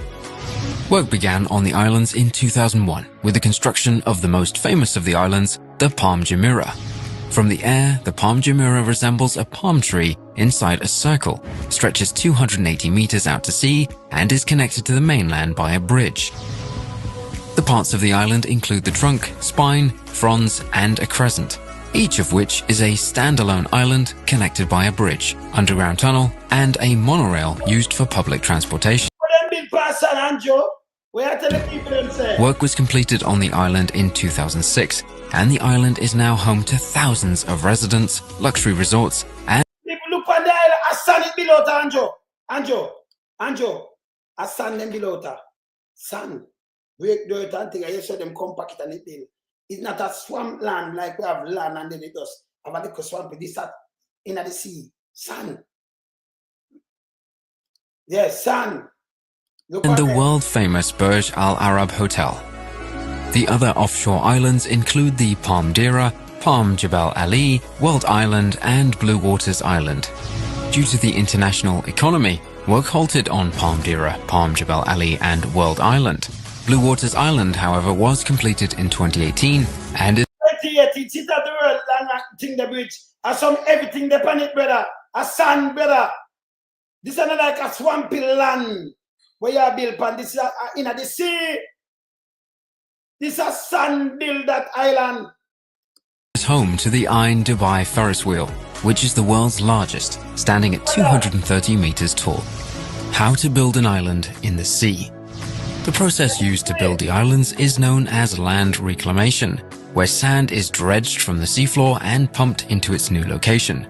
Work began on the islands in 2001 with the construction of the most famous of the islands, the Palm Jumeirah. From the air, the Palm Jumeirah resembles a palm tree inside a circle, stretches 280 meters out to sea, and is connected to the mainland by a bridge. The parts of the island include the trunk, spine, fronds, and a crescent, each of which is a standalone island connected by a bridge, underground tunnel, and a monorail used for public transportation. Work was completed on the island in 2006, and the island is now home to thousands of residents, luxury resorts, and people look on the island, a sand it below Anjo, a sand them below sand, break dirt and thing, I saw them compact and it build. It's not a swamp land like we have land and then it does have a little swamp, this that in the sea, sand. Yes, sand. and the world-famous Burj Al Arab Hotel. The other offshore islands include the Palm Deira, Palm Jebel Ali, World Island, and Blue Waters Island. Due to the international economy, work halted on Palm Deira, Palm Jebel Ali, and World Island. Blue Waters Island, however, was completed in 2018 and is the world thing the bridge. I some everything depend it, brother. A sand, brother. This is not like a swampy land where you are built on. This is in the sea. This is a sand built that island. Is home to the Ain Dubai Ferris wheel, which is the world's largest, standing at 230 meters tall. How to build an island in the sea. The process used to build the islands is known as land reclamation, where sand is dredged from the seafloor and pumped into its new location.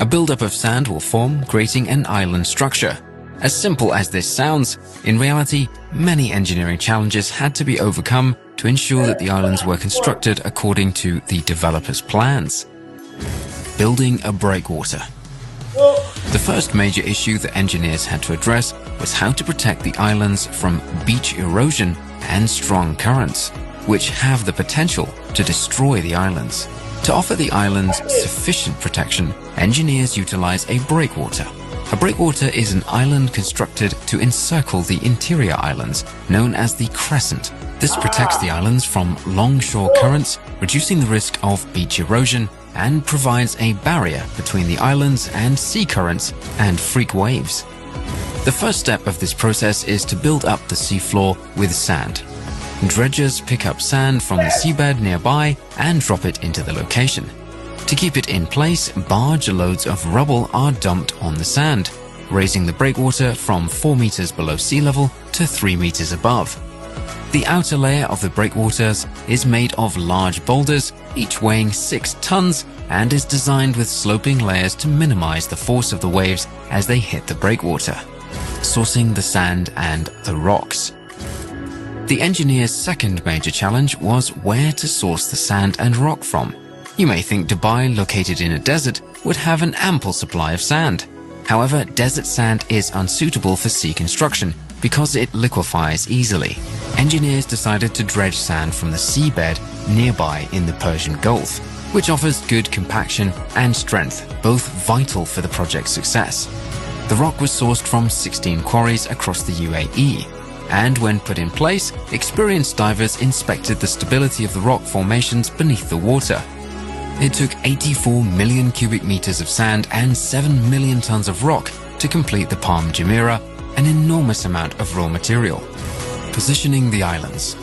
A buildup of sand will form, creating an island structure. As simple as this sounds, in reality, many engineering challenges had to be overcome to ensure that the islands were constructed according to the developer's plans. Building a breakwater. The first major issue that engineers had to address was how to protect the islands from beach erosion and strong currents, which have the potential to destroy the islands. To offer the islands sufficient protection, engineers utilize a breakwater. A breakwater is an island constructed to encircle the interior islands, known as the crescent. This protects the islands from longshore currents, reducing the risk of beach erosion, and provides a barrier between the islands and sea currents and freak waves. The first step of this process is to build up the seafloor with sand. Dredgers pick up sand from the seabed nearby and drop it into the location. To keep it in place, barge loads of rubble are dumped on the sand, raising the breakwater from 4 meters below sea level to 3 meters above. The outer layer of the breakwaters is made of large boulders, each weighing 6 tons, and is designed with sloping layers to minimize the force of the waves as they hit the breakwater, sourcing the sand and the rocks. The engineer's second major challenge was where to source the sand and rock from. You may think Dubai, located in a desert, would have an ample supply of sand. However, desert sand is unsuitable for sea construction because it liquefies easily. Engineers decided to dredge sand from the seabed nearby in the Persian Gulf, which offers good compaction and strength, both vital for the project's success. The rock was sourced from 16 quarries across the UAE, and when put in place, experienced divers inspected the stability of the rock formations beneath the water. It took 84 million cubic meters of sand and 7 million tons of rock to complete the Palm Jumeirah, an enormous amount of raw material. Positioning the islands.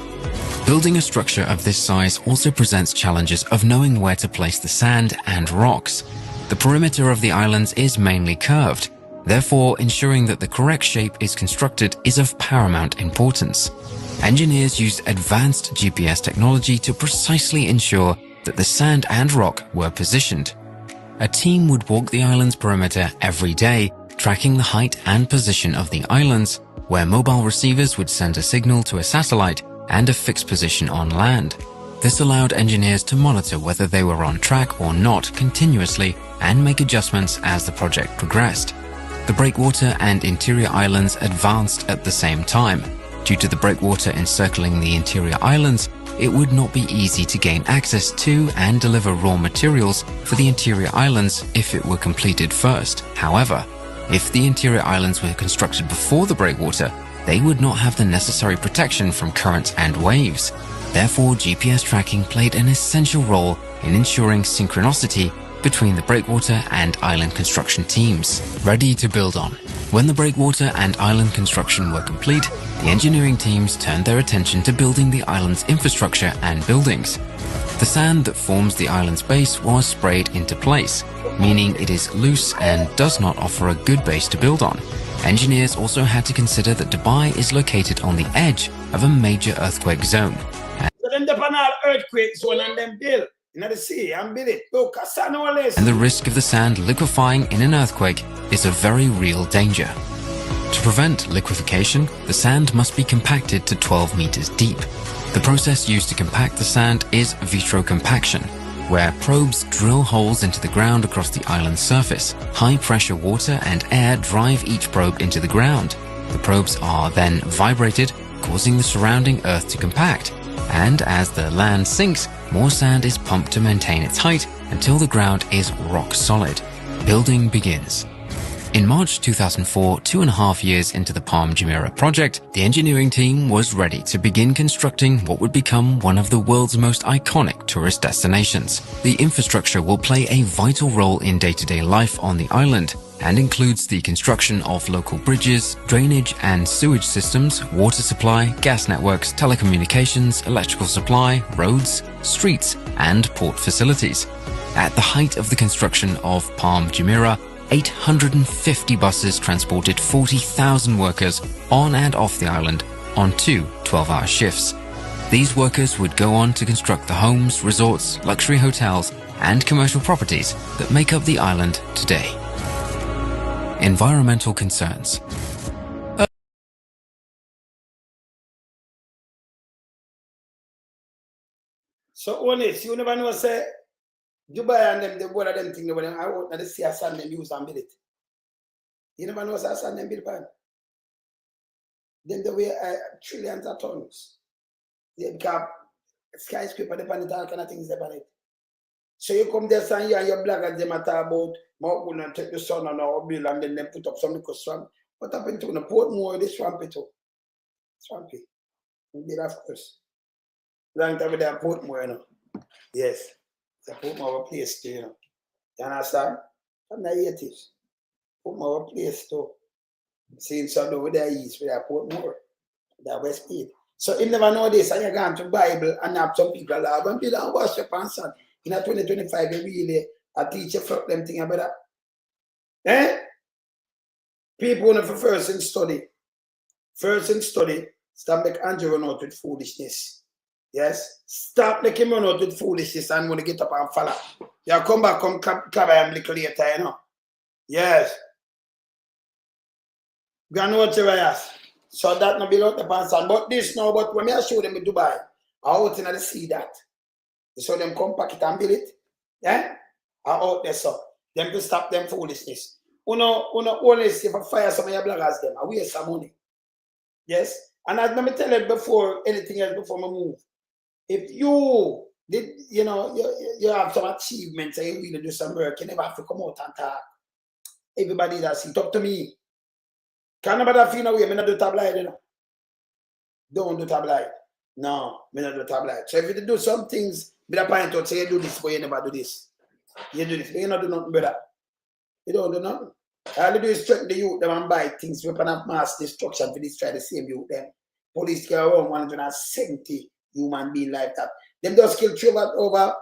Building a structure of this size also presents challenges of knowing where to place the sand and rocks. The perimeter of the islands is mainly curved, therefore ensuring that the correct shape is constructed is of paramount importance. Engineers used advanced GPS technology to precisely ensure that the sand and rock were positioned. A team would walk the island's perimeter every day, tracking the height and position of the islands, where mobile receivers would send a signal to a satellite and a fixed position on land. This allowed engineers to monitor whether they were on track or not continuously and make adjustments as the project progressed. The breakwater and interior islands advanced at the same time. Due to the breakwater encircling the interior islands, it would not be easy to gain access to and deliver raw materials for the interior islands if it were completed first. However, if the interior islands were constructed before the breakwater, they would not have the necessary protection from currents and waves. Therefore, GPS tracking played an essential role in ensuring synchronicity between the breakwater and island construction teams. Ready to build on. When the breakwater and island construction were complete, the engineering teams turned their attention to building the island's infrastructure and buildings. The sand that forms the island's base was sprayed into place, meaning it is loose and does not offer a good base to build on. Engineers also had to consider that Dubai is located on the edge of a major earthquake zone. So them depend on earthquake zone and them build in the sea and build it. And the risk of the sand liquefying in an earthquake is a very real danger. To prevent liquefaction, the sand must be compacted to 12 meters deep. The process used to compact the sand is vitrocompaction, where probes drill holes into the ground across the island's surface. High-pressure water and air drive each probe into the ground. The probes are then vibrated, causing the surrounding earth to compact. And as the land sinks, more sand is pumped to maintain its height until the ground is rock solid. Building begins. In March 2004, 2.5 years into the Palm Jumeirah project, the engineering team was ready to begin constructing what would become one of the world's most iconic tourist destinations. The infrastructure will play a vital role in day-to-day life on the island and includes the construction of local bridges, drainage and sewage systems, water supply, gas networks, telecommunications, electrical supply, roads, streets, and port facilities. At the height of the construction of Palm Jumeirah, 850 buses transported 40,000 workers on and off the island on 2 12-hour shifts. These workers would go on to construct the homes, resorts, luxury hotels, and commercial properties that make up the island today. Environmental concerns. So honest, you never know say Dubai and them, the both of them thing, I want to see a sand them use and build it. You never know say a sand them build pan. Then the way trillions of tons. They become skyscraper depend on all kind of things depend it. So you come there and you and your bloggers them talk about Mount Good and take the sun on our bill and then they put up some little swamp. What happened to the Portmore, this swampy too? Swampy. Indeed, of course. Long time with that Portmore, you know. Yes. It's a Portmore place too, you know. You understand? From the 80s. Portmore place too. Seeing some over there east with that Portmore. That West East. So you never know this, and you're going to Bible and have some people that have been and worship and son. In 2025, you really a teacher for them thing about that. Eh? People want to first in study. First in study, stop make Andrew run out with foolishness. Yes? Stop making him run out with foolishness and want to get up and follow. You come back, come cover him little later, you know. Yes. Go and watch your ass. So that no be out the pants on. But this now, but when I show them in Dubai, I out in the sea that. So them come pack it and build it. Yeah? I out there so. Them to stop them foolishness. Uno honest if I fire some of your bloggers them. I waste some money. Yes? And as let me tell you before anything else before I move. If you did, you know, you have some achievements and you really do some work, you never have to come out and talk. Everybody that's it up to me. Can't nobody feel no way, I not do tabloid, you know. Don't do tabloid. No, I not do tabloid. So if you do some things, be the point out, say you do this, but you never do this. You do this, but you not do nothing better. You don't do nothing. All you do is threaten the youth, them and buy things, weapon of mass destruction for this, try the same youth, them. Police kill around 170 human being like that. Them just kill 3 over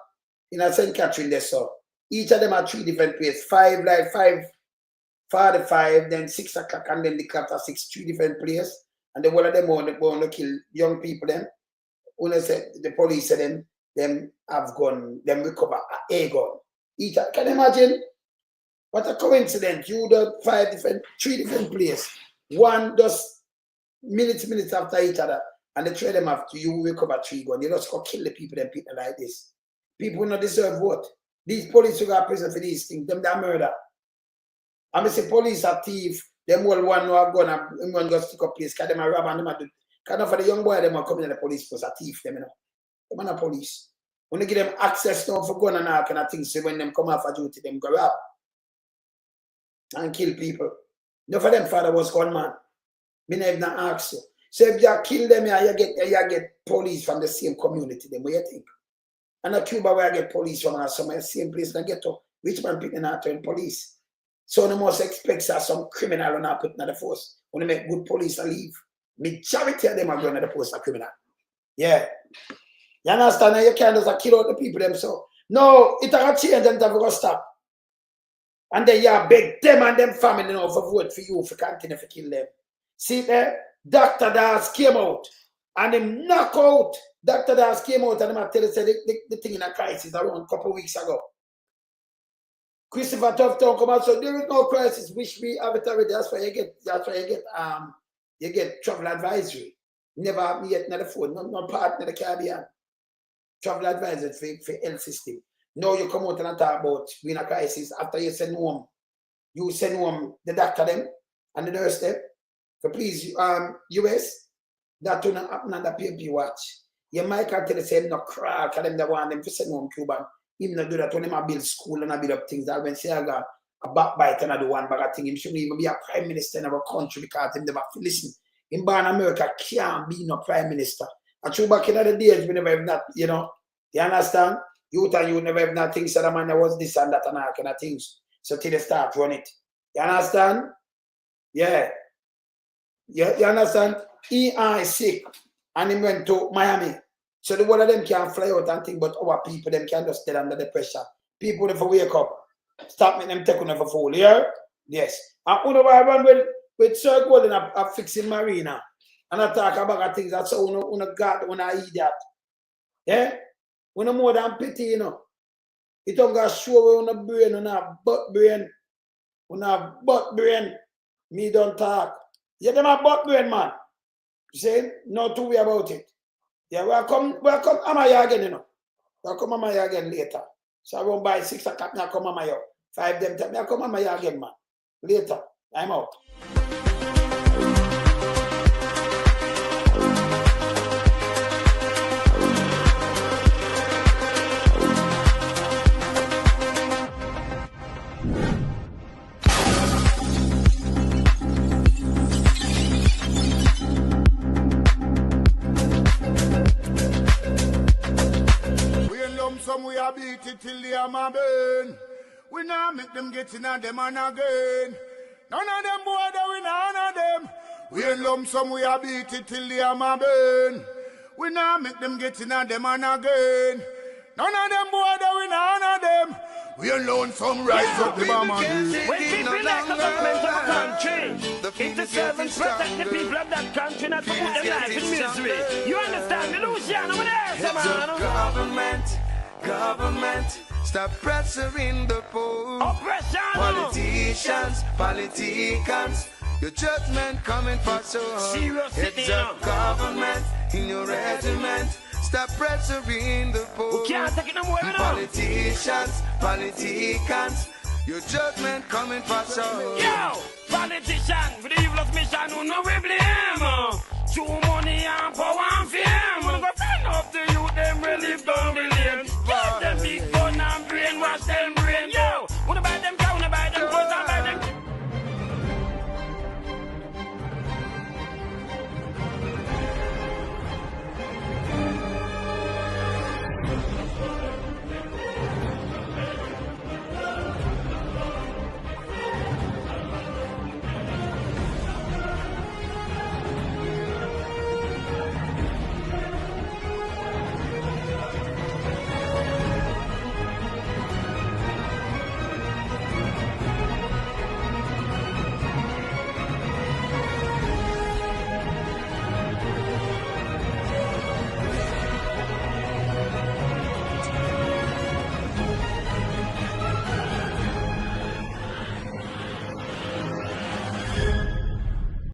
in a St. Catherine, there, so. Each of them are 3 different places. 5:45, then 6 o'clock, and then the clock at 6, 3 different places. And then one of them want to kill young people. Then when I said the police said them have gun, them recover a gun. Each can you imagine? What a coincidence! You do 3 different places. One just minutes after each other, and they trade them after you recover 3 guns. You just go kill the people like this. People not deserve what? These police who got prison for these things, them that murder. I mean, say police are thief, them all one who are gone and one go stick up place, because them are rob and them are do. Because for the young boy, them are coming in the police force, a thief, them, you know. Them are not police. When you give them access now for gun and all kind of things, so when them come off of duty, them go rob and kill people. No for them father was gunman. Me never not ask you. So if you kill them, you get police from the same community, then what you think? And a Cuba where I get police from some same place and I get to which man picking out in police. So the most expects are some criminal and not putting at the force. When they make good police and leave. Majority of them are going to the post of criminal. Yeah. You understand? Now you can't just kill out the people themselves. No, it has change and have to stop. And then you beg them and them family now for vote for you for continue to kill them. See there? Dr. Das came out and him knock out. Dr. Das came out and him tell us the thing in a crisis around a couple of weeks ago. Christopher Tufton come out, so there is no crisis, which we have it already. That's why you get travel advisory. Never have me yet, not the phone, no part of the Caribbean. Travel advisory for health system. Now you come out and talk about we in a crisis after you send home. You send home the doctor them and the nurse them. So please, US, that will not happen on the PMP watch. You might tell the same no crack and them that want them to send home Cuban. Him not do that when him build school and build up things that when say I got a backbite and I do one bag of thing, him shouldn't even be a prime minister in our country because him never listen. In born America can't be no prime minister. And true back in the days we never have not, you know, you understand? Youth and you never have not things so the man that was this and that and all kind of things. So till they start run it. You understand? Yeah. You understand? He is sick and he went to Miami. So the one of them can't fly out and think, but our people, them can just stay under the pressure. People never wake up. Stop making them take on for fool. Yeah? Yes. And when I run with Sir Golden, I'm fixing Marina. And I talk about things that's so when I eat that. Yeah? When I'm more than pity, you know. It don't got show on the brain, on a butt brain. On a butt brain. Me don't talk. Yeah, them a butt brain, man. You see? Not to worry about it. Yeah, welcome Amaya again, you know. Welcome Amaya again later. So I won't buy 6 o'clock, now come Amaya. 5 them time, now come Amaya again, man. Later. I'm out. Some we are beat it till the hammer burn. We now make them get in on them and again. None of them boy that we not honor them. We in lump some we are beat it till the hammer burn. We now make them get in on them and again. None of them boy that we not honor them. We alone some rise up the bomb and when people like the government of a country, it's the servants protect the people of that country, not to put their life in misery. You understand me, Luciano? Over there, man. Government, stop pressuring the poor. Oppression. Politicians, your judgment coming for so. It's a government in your regiment. Stop pressuring the poor. We can't take it no more, Politicians, your judgment coming for so. Yo, politician with the evilest mission, who no we blame. True money and power and fame. We're gonna find up the youth, them really don't believe. Get them big gun and brainwash them.